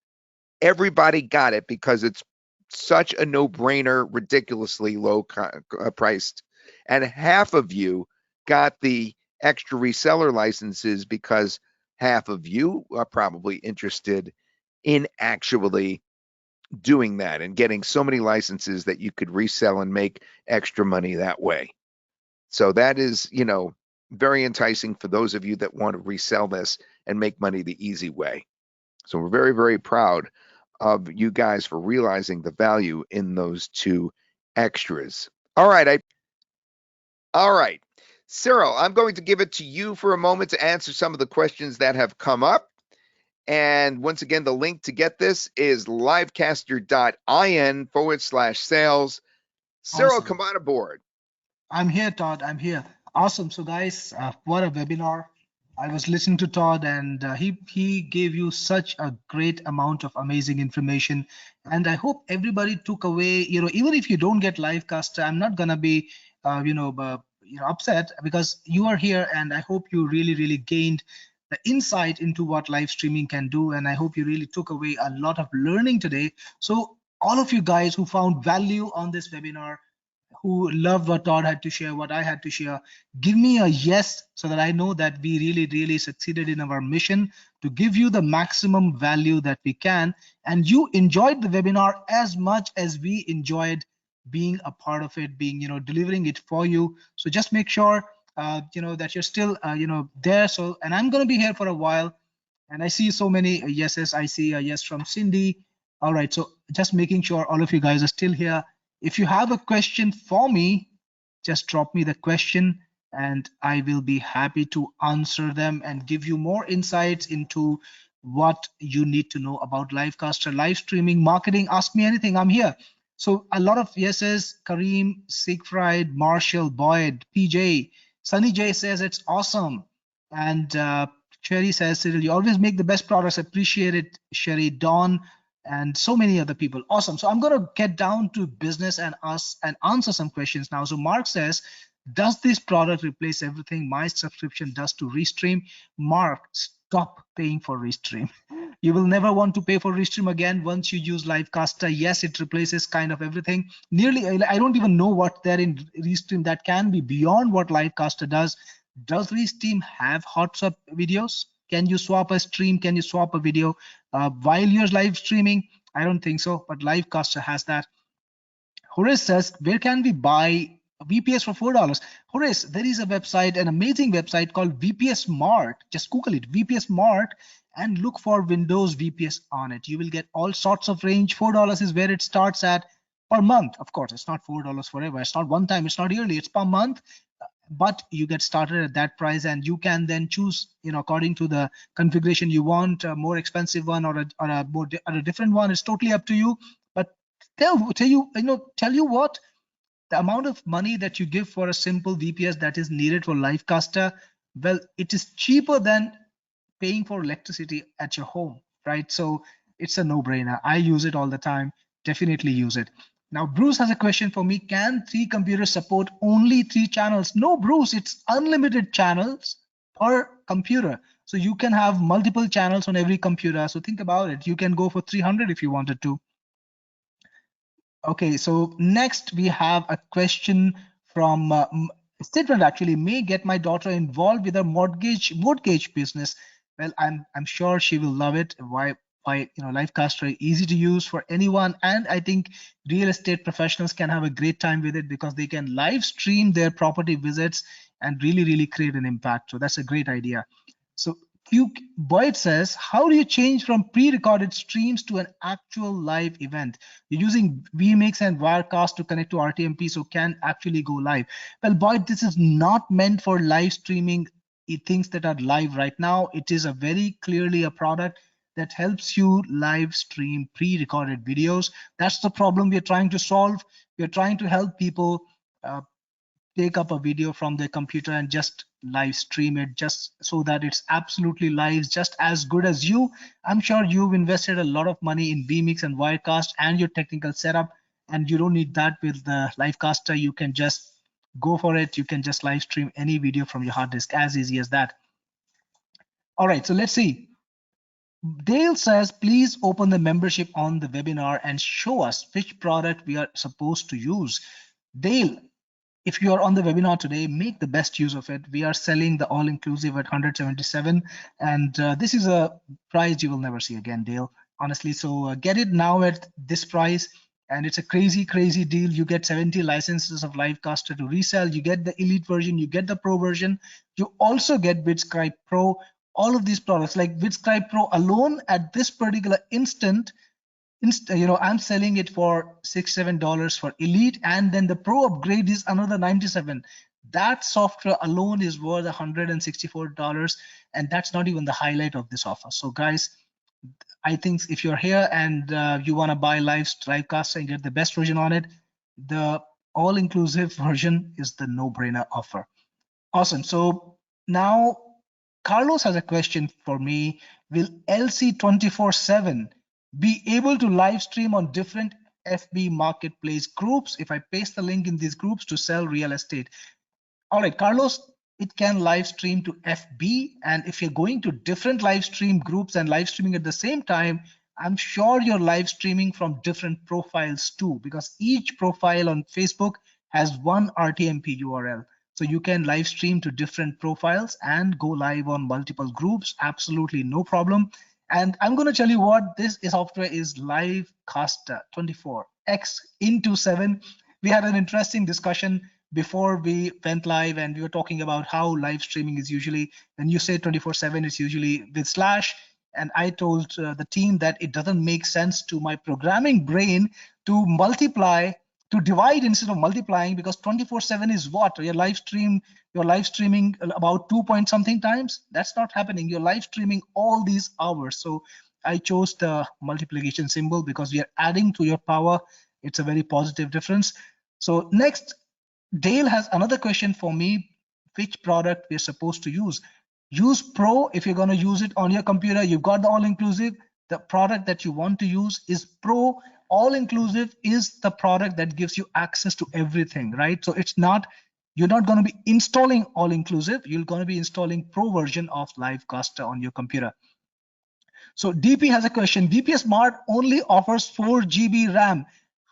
Everybody got it because it's such a no-brainer, ridiculously low priced. And half of you got the extra reseller licenses because half of you are probably interested in actually doing that and getting so many licenses that you could resell and make extra money that way. So that is, very enticing for those of you that want to resell this and make money the easy way. So we're very, very proud of you guys for realizing the value in those two extras. All right. Cyril, I'm going to give it to you for a moment to answer some of the questions that have come up. And once again, the link to get this is livecaster.in/sales. Cyril, Awesome. come on aboard. I'm here, Todd. I'm here. Awesome. So, guys, what a webinar. I was listening to Todd, and he gave you such a great amount of amazing information. And I hope everybody took away. Even if you don't get LiveCaster, I'm not gonna be, upset because you are here, and I hope you really, really gained the insight into what live streaming can do. And I hope you really took away a lot of learning today. So, all of you guys who found value on this webinar, who loved what Todd had to share, what I had to share, give me a yes so that I know that we really, really succeeded in our mission to give you the maximum value that we can. And you enjoyed the webinar as much as we enjoyed being a part of it, being, delivering it for you. So just make sure, that you're still, there. So, and I'm going to be here for a while. And I see so many yeses. I see a yes from Cindy. All right. So just making sure all of you guys are still here. If you have a question for me, just drop me the question and I will be happy to answer them and give you more insights into what you need to know about LiveCaster, live streaming, marketing. Ask me anything, I'm here. So a lot of yeses: Kareem, Siegfried, Marshall, Boyd, PJ, Sunny J says it's awesome. And Cherry says, Cyril, you always make the best products. Appreciate it, Sherry. Dawn, and so many other people. Awesome. So I'm going to get down to business and answer some questions now. So Mark says, does this product replace everything my subscription does to Restream? Mark, stop paying for Restream. You will never want to pay for Restream again once you use LiveCaster. Yes, it replaces kind of everything. Nearly, I don't even know what there in Restream that can be beyond what LiveCaster does. Does Restream have hot swap videos? Can you swap a stream? Can you swap a video while you're live streaming? I don't think so, but LiveCaster has that. Horace says, where can we buy VPS for $4? Horace, there is a website, an amazing website called VPS Mart. Just Google it, VPS Mart, and look for Windows VPS on it. You will get all sorts of range. $4 is where it starts at per month. Of course, it's not $4 forever. It's not one time. It's not yearly. It's per month. but you get started at that price, and you can then choose, according to the configuration you want, a more expensive one or a different one. It's totally up to you. But tell you what, the amount of money that you give for a simple VPS that is needed for LiveCaster, well, it is cheaper than paying for electricity at your home, right? So it's a no-brainer. I use it all the time. Definitely use it. Now, Bruce has a question for me. Can 3 computers support only 3 channels? No, Bruce, it's unlimited channels per computer. So you can have multiple channels on every computer. So think about it. You can go for 300 if you wanted to. Okay, so next we have a question from Sidran. Actually, may get my daughter involved with a mortgage business. Well, I'm sure she will love it. Why LiveCaster is easy to use for anyone, and I think real estate professionals can have a great time with it because they can live stream their property visits and really create an impact. So that's a great idea. So Boyd says, how do you change from pre-recorded streams to an actual live event? You're using vMix and Wirecast to connect to RTMP, so can actually go live. Well, Boyd, this is not meant for live streaming things that are live right now. It is a very clearly a product that helps you live stream pre-recorded videos. That's the problem we're trying to solve. We're trying to help people take up a video from their computer and just live stream it, just so that it's absolutely live, just as good as you. I'm sure you've invested a lot of money in vMix and Wirecast and your technical setup, and you don't need that with the LiveCaster. You can just go for it. You can just live stream any video from your hard disk, as easy as that. All right, so let's see. Dale says, please open the membership on the webinar and show us which product we are supposed to use. Dale, if you are on the webinar today, make the best use of it. We are selling the all-inclusive at 177, and this is a price you will never see again, Dale, honestly. So get it now at this price, and it's a crazy deal. You get 70 licenses of LiveCaster to resell. You get the Elite version, you get the Pro version. You also get VidScribe Pro. All of these products, like VidScribe Pro alone at this particular instant, I'm selling it for $6-7 for Elite, and then the Pro upgrade is another $97. That software alone is worth $164, and that's not even the highlight of this offer. So guys, I think if you're here and you want to buy LiveCaster and get the best version on it, the all-inclusive version is the no-brainer offer. Awesome. So now Carlos has a question for me. Will LC 24/7 be able to live stream on different FB marketplace groups if I paste the link in these groups to sell real estate? All right, Carlos, it can live stream to FB, and if you're going to different live stream groups and live streaming at the same time, I'm sure you're live streaming from different profiles too, because each profile on Facebook has one RTMP URL. So you can live stream to different profiles and go live on multiple groups, absolutely no problem. And I'm going to tell you what this software is, LiveCaster 24x7. We had an interesting discussion before we went live, and we were talking about how live streaming is usually, when you say 24/7, it's usually with slash. And I told the team that it doesn't make sense to my programming brain to divide instead of multiplying, because 24/7 is what? You're live streaming about 2 point something times. That's not happening. You're live streaming all these hours. So I chose the multiplication symbol because we are adding to your power. It's a very positive difference. So next, Dale has another question for me. Which product we're supposed to use? Use Pro if you're going to use it on your computer. You've got the all-inclusive. The product that you want to use is Pro. All-inclusive is the product that gives you access to everything, right? So you're not going to be installing all-inclusive. You're going to be installing Pro version of LiveCaster on your computer. So DP has a question. DP Smart only offers 4 GB RAM.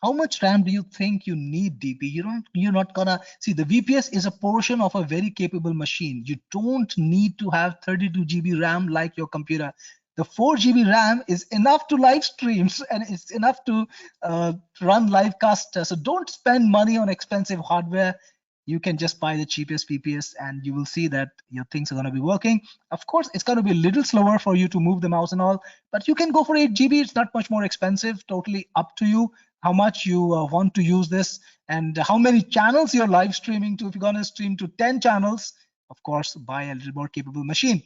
How much RAM do you think you need, DP? You're not gonna see, the VPS is a portion of a very capable machine. You don't need to have 32 GB RAM like your computer. The 4 GB RAM is enough to live streams, and it's enough to run LiveCaster. So don't spend money on expensive hardware. You can just buy the cheapest VPS, and you will see that your things are going to be working. Of course, it's going to be a little slower for you to move the mouse and all, but you can go for 8 GB. It's not much more expensive, totally up to you. how much you want to use this, and how many channels you're live streaming to. If you're going to stream to 10 channels, of course, buy a little more capable machine.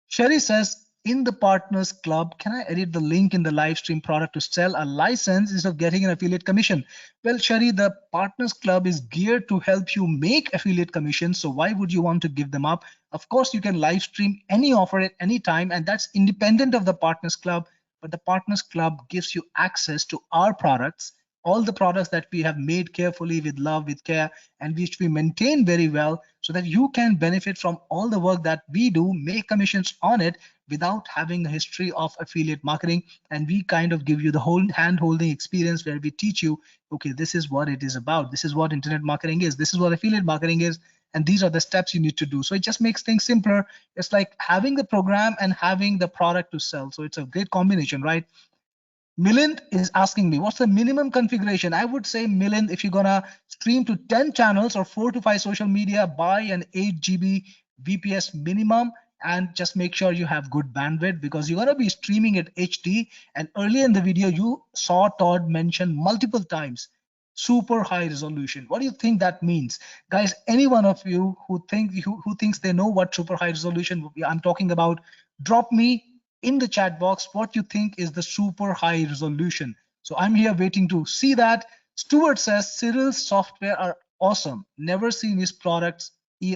Sherry says, in the Partners Club, can I edit the link in the live stream product to sell a license instead of getting an affiliate commission? Well, Sherry, the Partners Club is geared to help you make affiliate commissions. So why would you want to give them up? Of course, you can live stream any offer at any time, and that's independent of the Partners Club. But the Partners Club gives you access to our products, all the products that we have made carefully with love, with care, and which we maintain very well, so that you can benefit from all the work that we do, make commissions on it without having a history of affiliate marketing. And we kind of give you the whole hand-holding experience where we teach you, okay, this is what it is about. This is what internet marketing is. This is what affiliate marketing is. And these are the steps you need to do. So it just makes things simpler. It's like having the program and having the product to sell. So it's a great combination, right? Milind is asking me, what's the minimum configuration? I would say, Milind, if you're gonna stream to 10 channels or 4 to 5 social media, buy an 8 GB VPS minimum, and just make sure you have good bandwidth, because you're gonna be streaming at HD. And earlier in the video, you saw Todd mention multiple times super high resolution. What do you think that means? Guys, any one of you who thinks they know what super high resolution I'm talking about, drop me in the chat box what you think is the super high resolution. So I'm here waiting to see that. Stuart says Cyril's software are awesome. Never seen his products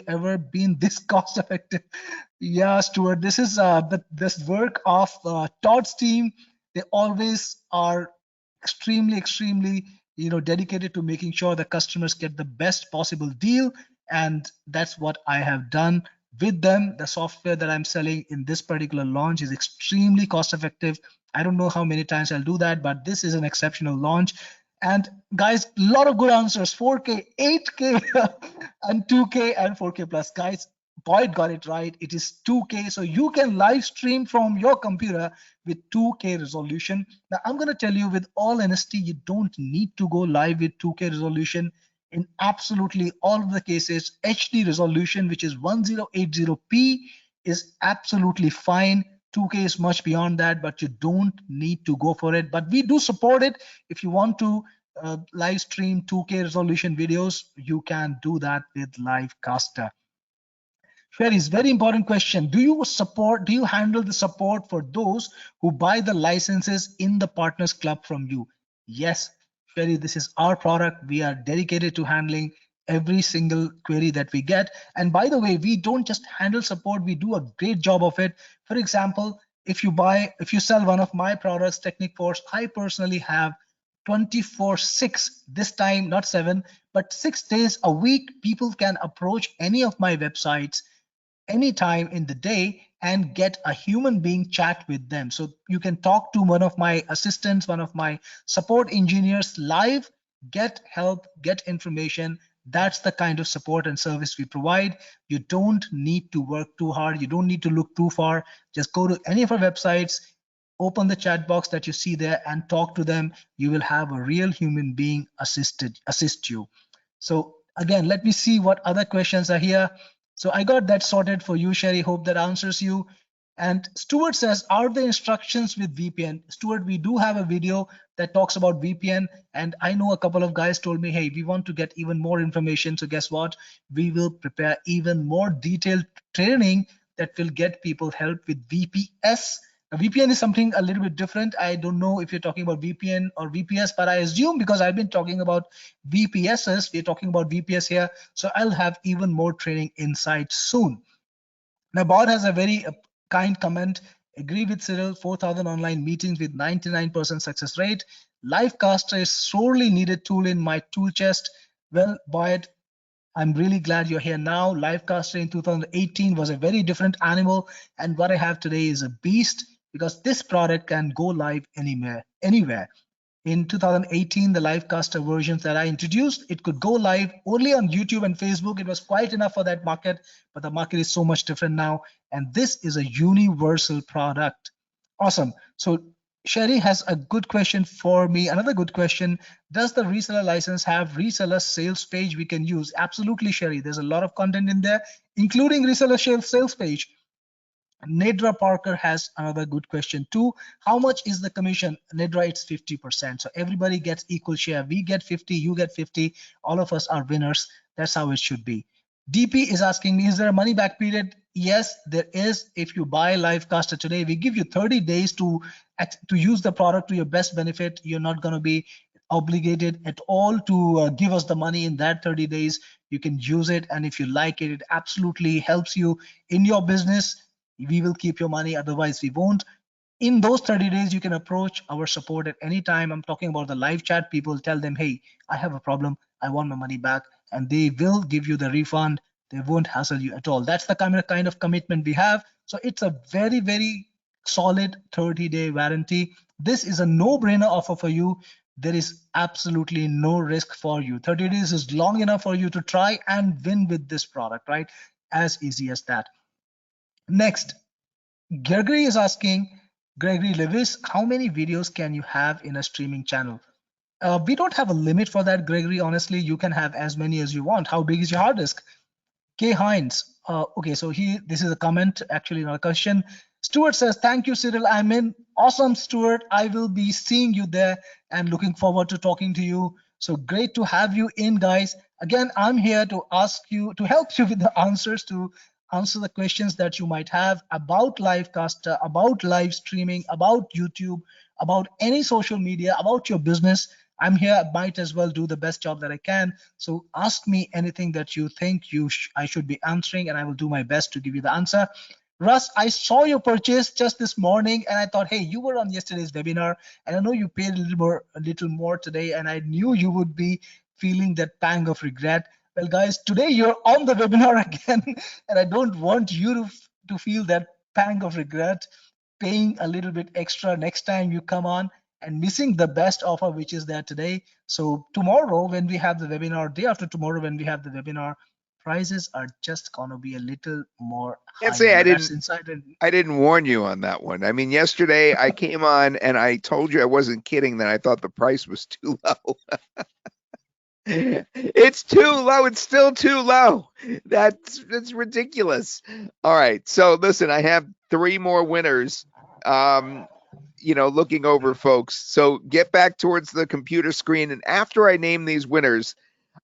ever been this cost effective. Yeah, Stuart, this is this work of Todd's team. They always are extremely dedicated to making sure the customers get the best possible deal, and that's what I have done with them. The software that I'm selling in this particular launch is extremely cost effective. I don't know how many times I'll do that, but this is an exceptional launch. And guys, a lot of good answers: 4K, 8K, and 2K and 4K plus. Guys, Boyd got it right. It is 2K, so you can live stream from your computer with 2K resolution. Now, I'm going to tell you with all honesty, you don't need to go live with 2K resolution. In absolutely all of the cases, HD resolution, which is 1080p, is absolutely fine. 2K is much beyond that, but you don't need to go for it. But we do support it. If you want to live stream 2K resolution videos, you can do that with LiveCaster. Sherry's very important question. Do you handle the support for those who buy the licenses in the Partners Club from you? Yes, Sherry, this is our product. We are dedicated to handling every single query that we get. And by the way, we don't just handle support, we do a great job of it. For example, if you sell one of my products, Technic Force, I personally have 24/6, this time not 7, but 6 days a week. People can approach any of my websites anytime in the day and get a human being chat with them. So you can talk to one of my assistants, one of my support engineers live, get help, get information. That's the kind of support and service we provide. You don't need to work too hard. You don't need to look too far. Just go to any of our websites, open the chat box that you see there and talk to them. You will have a real human being assist you. So again, let me see what other questions are here. So I got that sorted for you, Sherry. Hope that answers you. And Stuart says, are the instructions with VPN? Stuart, we do have a video that talks about VPN. And I know a couple of guys told me, hey, we want to get even more information. So guess what? We will prepare even more detailed training that will get people help with VPS. Now, VPN is something a little bit different. I don't know if you're talking about VPN or VPS, but I assume because I've been talking about VPSs, we're talking about VPS here. So I'll have even more training insight soon. Now, Bob has a very kind comment. Agree with Cyril, 4,000 online meetings with 99% success rate. LiveCaster is sorely needed tool in my tool chest. Well, Boyd, I'm really glad you're here now. LiveCaster in 2018 was a very different animal, and what I have today is a beast, because this product can go live anywhere. In 2018, the LiveCaster versions that I introduced, it could go live only on YouTube and Facebook. It was quite enough for that market, but the market is so much different now, and this is a universal product. Awesome. So Sherry has a good question for me. Another good question: does the reseller license have reseller sales page we can use? Absolutely, Sherry. There's a lot of content in there, including reseller sales page. Nedra Parker has another good question too. How much is the commission? Nedra, it's 50%. So everybody gets equal share. We get 50, you get 50. All of us are winners. That's how it should be. DP is asking me, is there a money back period? Yes, there is. If you buy LiveCaster today, we give you 30 days to use the product to your best benefit. You're not going to be obligated at all to give us the money in that 30 days. You can use it, and if you like it, it absolutely helps you in your business. We will keep your money, otherwise we won't. In those 30 days, you can approach our support at any time. I'm talking about the live chat people. Tell them, hey, I have a problem, I want my money back, and they will give you the refund. They won't hassle you at all. That's the kind of commitment we have. So it's a very, very solid 30-day warranty. This is a no-brainer offer for you. There is absolutely no risk for you. 30 days is long enough for you to try and win with this product, right? As easy as that. Next, Gregory is asking, Gregory Lewis, how many videos can you have in a streaming channel? We don't have a limit for that, Gregory. Honestly, you can have as many as you want. How big is your hard disk? K. Hines. Okay, so this is a comment, actually not a question. Stuart says, thank you, Cyril. I'm in. Awesome, Stuart. I will be seeing you there and looking forward to talking to you. So great to have you in, guys. Again, I'm here to help you with the answers, to answer the questions that you might have about Livecaster, about live streaming, about YouTube, about any social media, about your business. I'm here, might as well do the best job that I can. So ask me anything that you think I should be answering, and I will do my best to give you the answer. Russ, I saw your purchase just this morning, and I thought, hey, you were on yesterday's webinar, and I know you paid a little more today, and I knew you would be feeling that pang of regret. Well, guys, today you're on the webinar again, and I don't want you to feel that pang of regret, paying a little bit extra next time you come on and missing the best offer which is there today. So tomorrow when we have the webinar, day after tomorrow when we have the webinar, prices are just gonna be a little more Can't higher. say I That's didn't. inside. I didn't warn you on that one. I mean, yesterday I came on and I told you I wasn't kidding that I thought the price was too low. It's too low. It's still too low. That's ridiculous. All right. So listen, I have 3 more winners. Looking over folks. So get back towards the computer screen, and after I name these winners,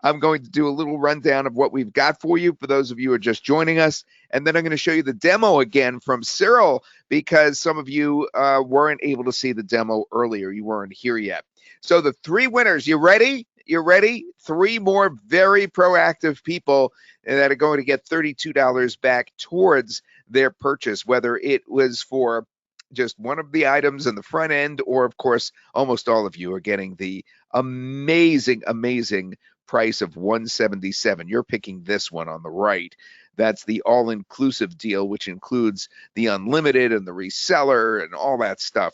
I'm going to do a little rundown of what we've got for you for those of you who are just joining us. And then I'm going to show you the demo again from Cyril, because some of you weren't able to see the demo earlier. You weren't here yet. So the 3 winners, you ready? You ready? 3 more very proactive people that are going to get $32 back towards their purchase, whether it was for just one of the items in the front end, or of course, almost all of you are getting the amazing, amazing price of $177. You're picking this one on the right. That's the all-inclusive deal, which includes the unlimited and the reseller and all that stuff.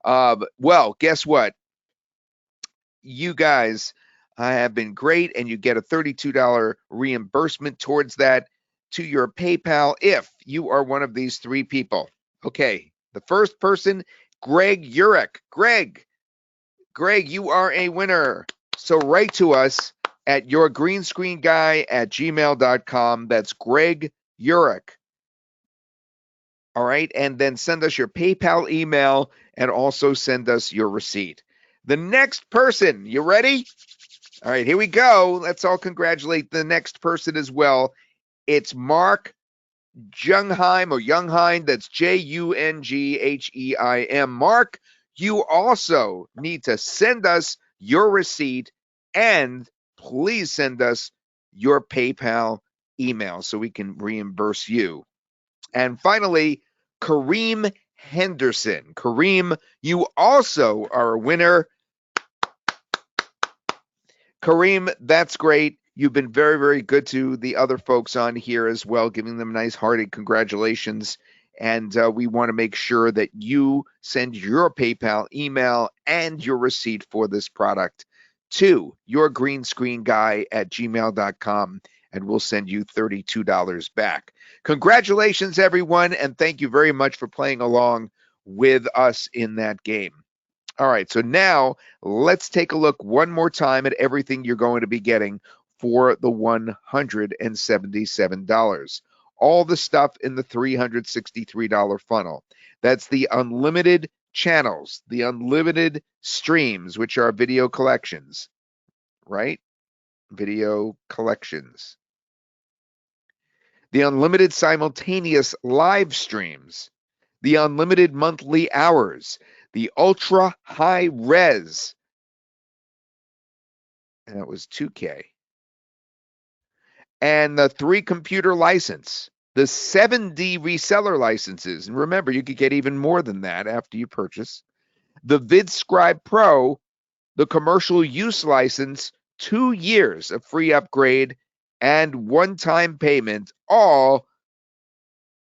Well, guess what? You guys have been great, and you get a $32 reimbursement towards that to your PayPal if you are one of these 3 people. Okay, the first person, Greg Urich. Greg, you are a winner. So write to us at yourgreenscreenguy@gmail.com. That's Greg Urich. All right, and then send us your PayPal email and also send us your receipt. The next person, you ready? All right, here we go. Let's all congratulate the next person as well. It's Mark Jungheim, or Jungheim. That's Jungheim. Mark, you also need to send us your receipt, and please send us your PayPal email so we can reimburse you. And finally, Kareem Henderson. Kareem, you also are a winner. Kareem, that's great. You've been very, very good to the other folks on here as well, giving them nice hearty congratulations. And we want to make sure that you send your PayPal email and your receipt for this product to yourgreenscreenguy@gmail.com, and we'll send you $32 back. Congratulations, everyone, and thank you very much for playing along with us in that game. All right, so now let's take a look one more time at everything you're going to be getting for the $177. all the stuff in the $363 funnel. That's the unlimited channels, the unlimited streams, which are video collections, right? Video collections. The unlimited simultaneous live streams, the unlimited monthly hours, the ultra high res, and that was 2K, and the 3 computer license, the 7D reseller licenses. And remember, you could get even more than that after you purchase. The VidScribe Pro, the commercial use license, 2 years of free upgrade, and one-time payment, all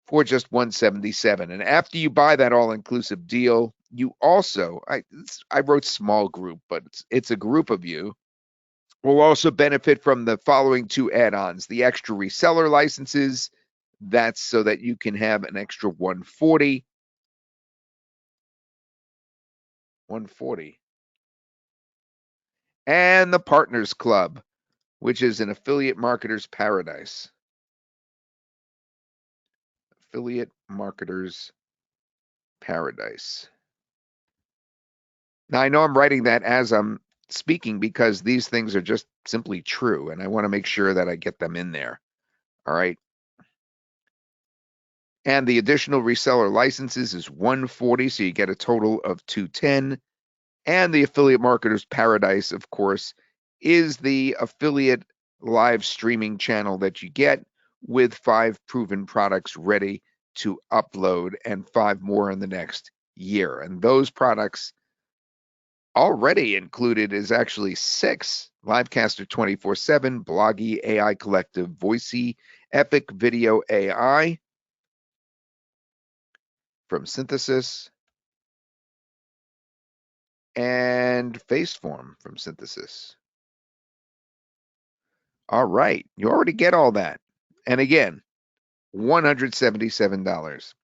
for just $177. And after you buy that all-inclusive deal, you also, I wrote small group, but it's a group of you, will also benefit from the following 2 add-ons. The extra reseller licenses, that's so that you can have an extra 140. And the Partners Club, which is an affiliate marketer's paradise. Affiliate marketer's paradise. Now, I know I'm writing that as I'm speaking because these things are just simply true, and I want to make sure that I get them in there. All right. And the additional reseller licenses is 140, so you get a total of 210. And the affiliate marketer's paradise, of course, is the affiliate live streaming channel that you get with 5 proven products ready to upload and 5 more in the next year. And those products already included is actually 6: LiveCaster 24x7, Bloggy, AI Collective, Voicey, Epic Video AI from Synthesis, and Faceform from Synthesis. All right, you already get all that. And again, $177.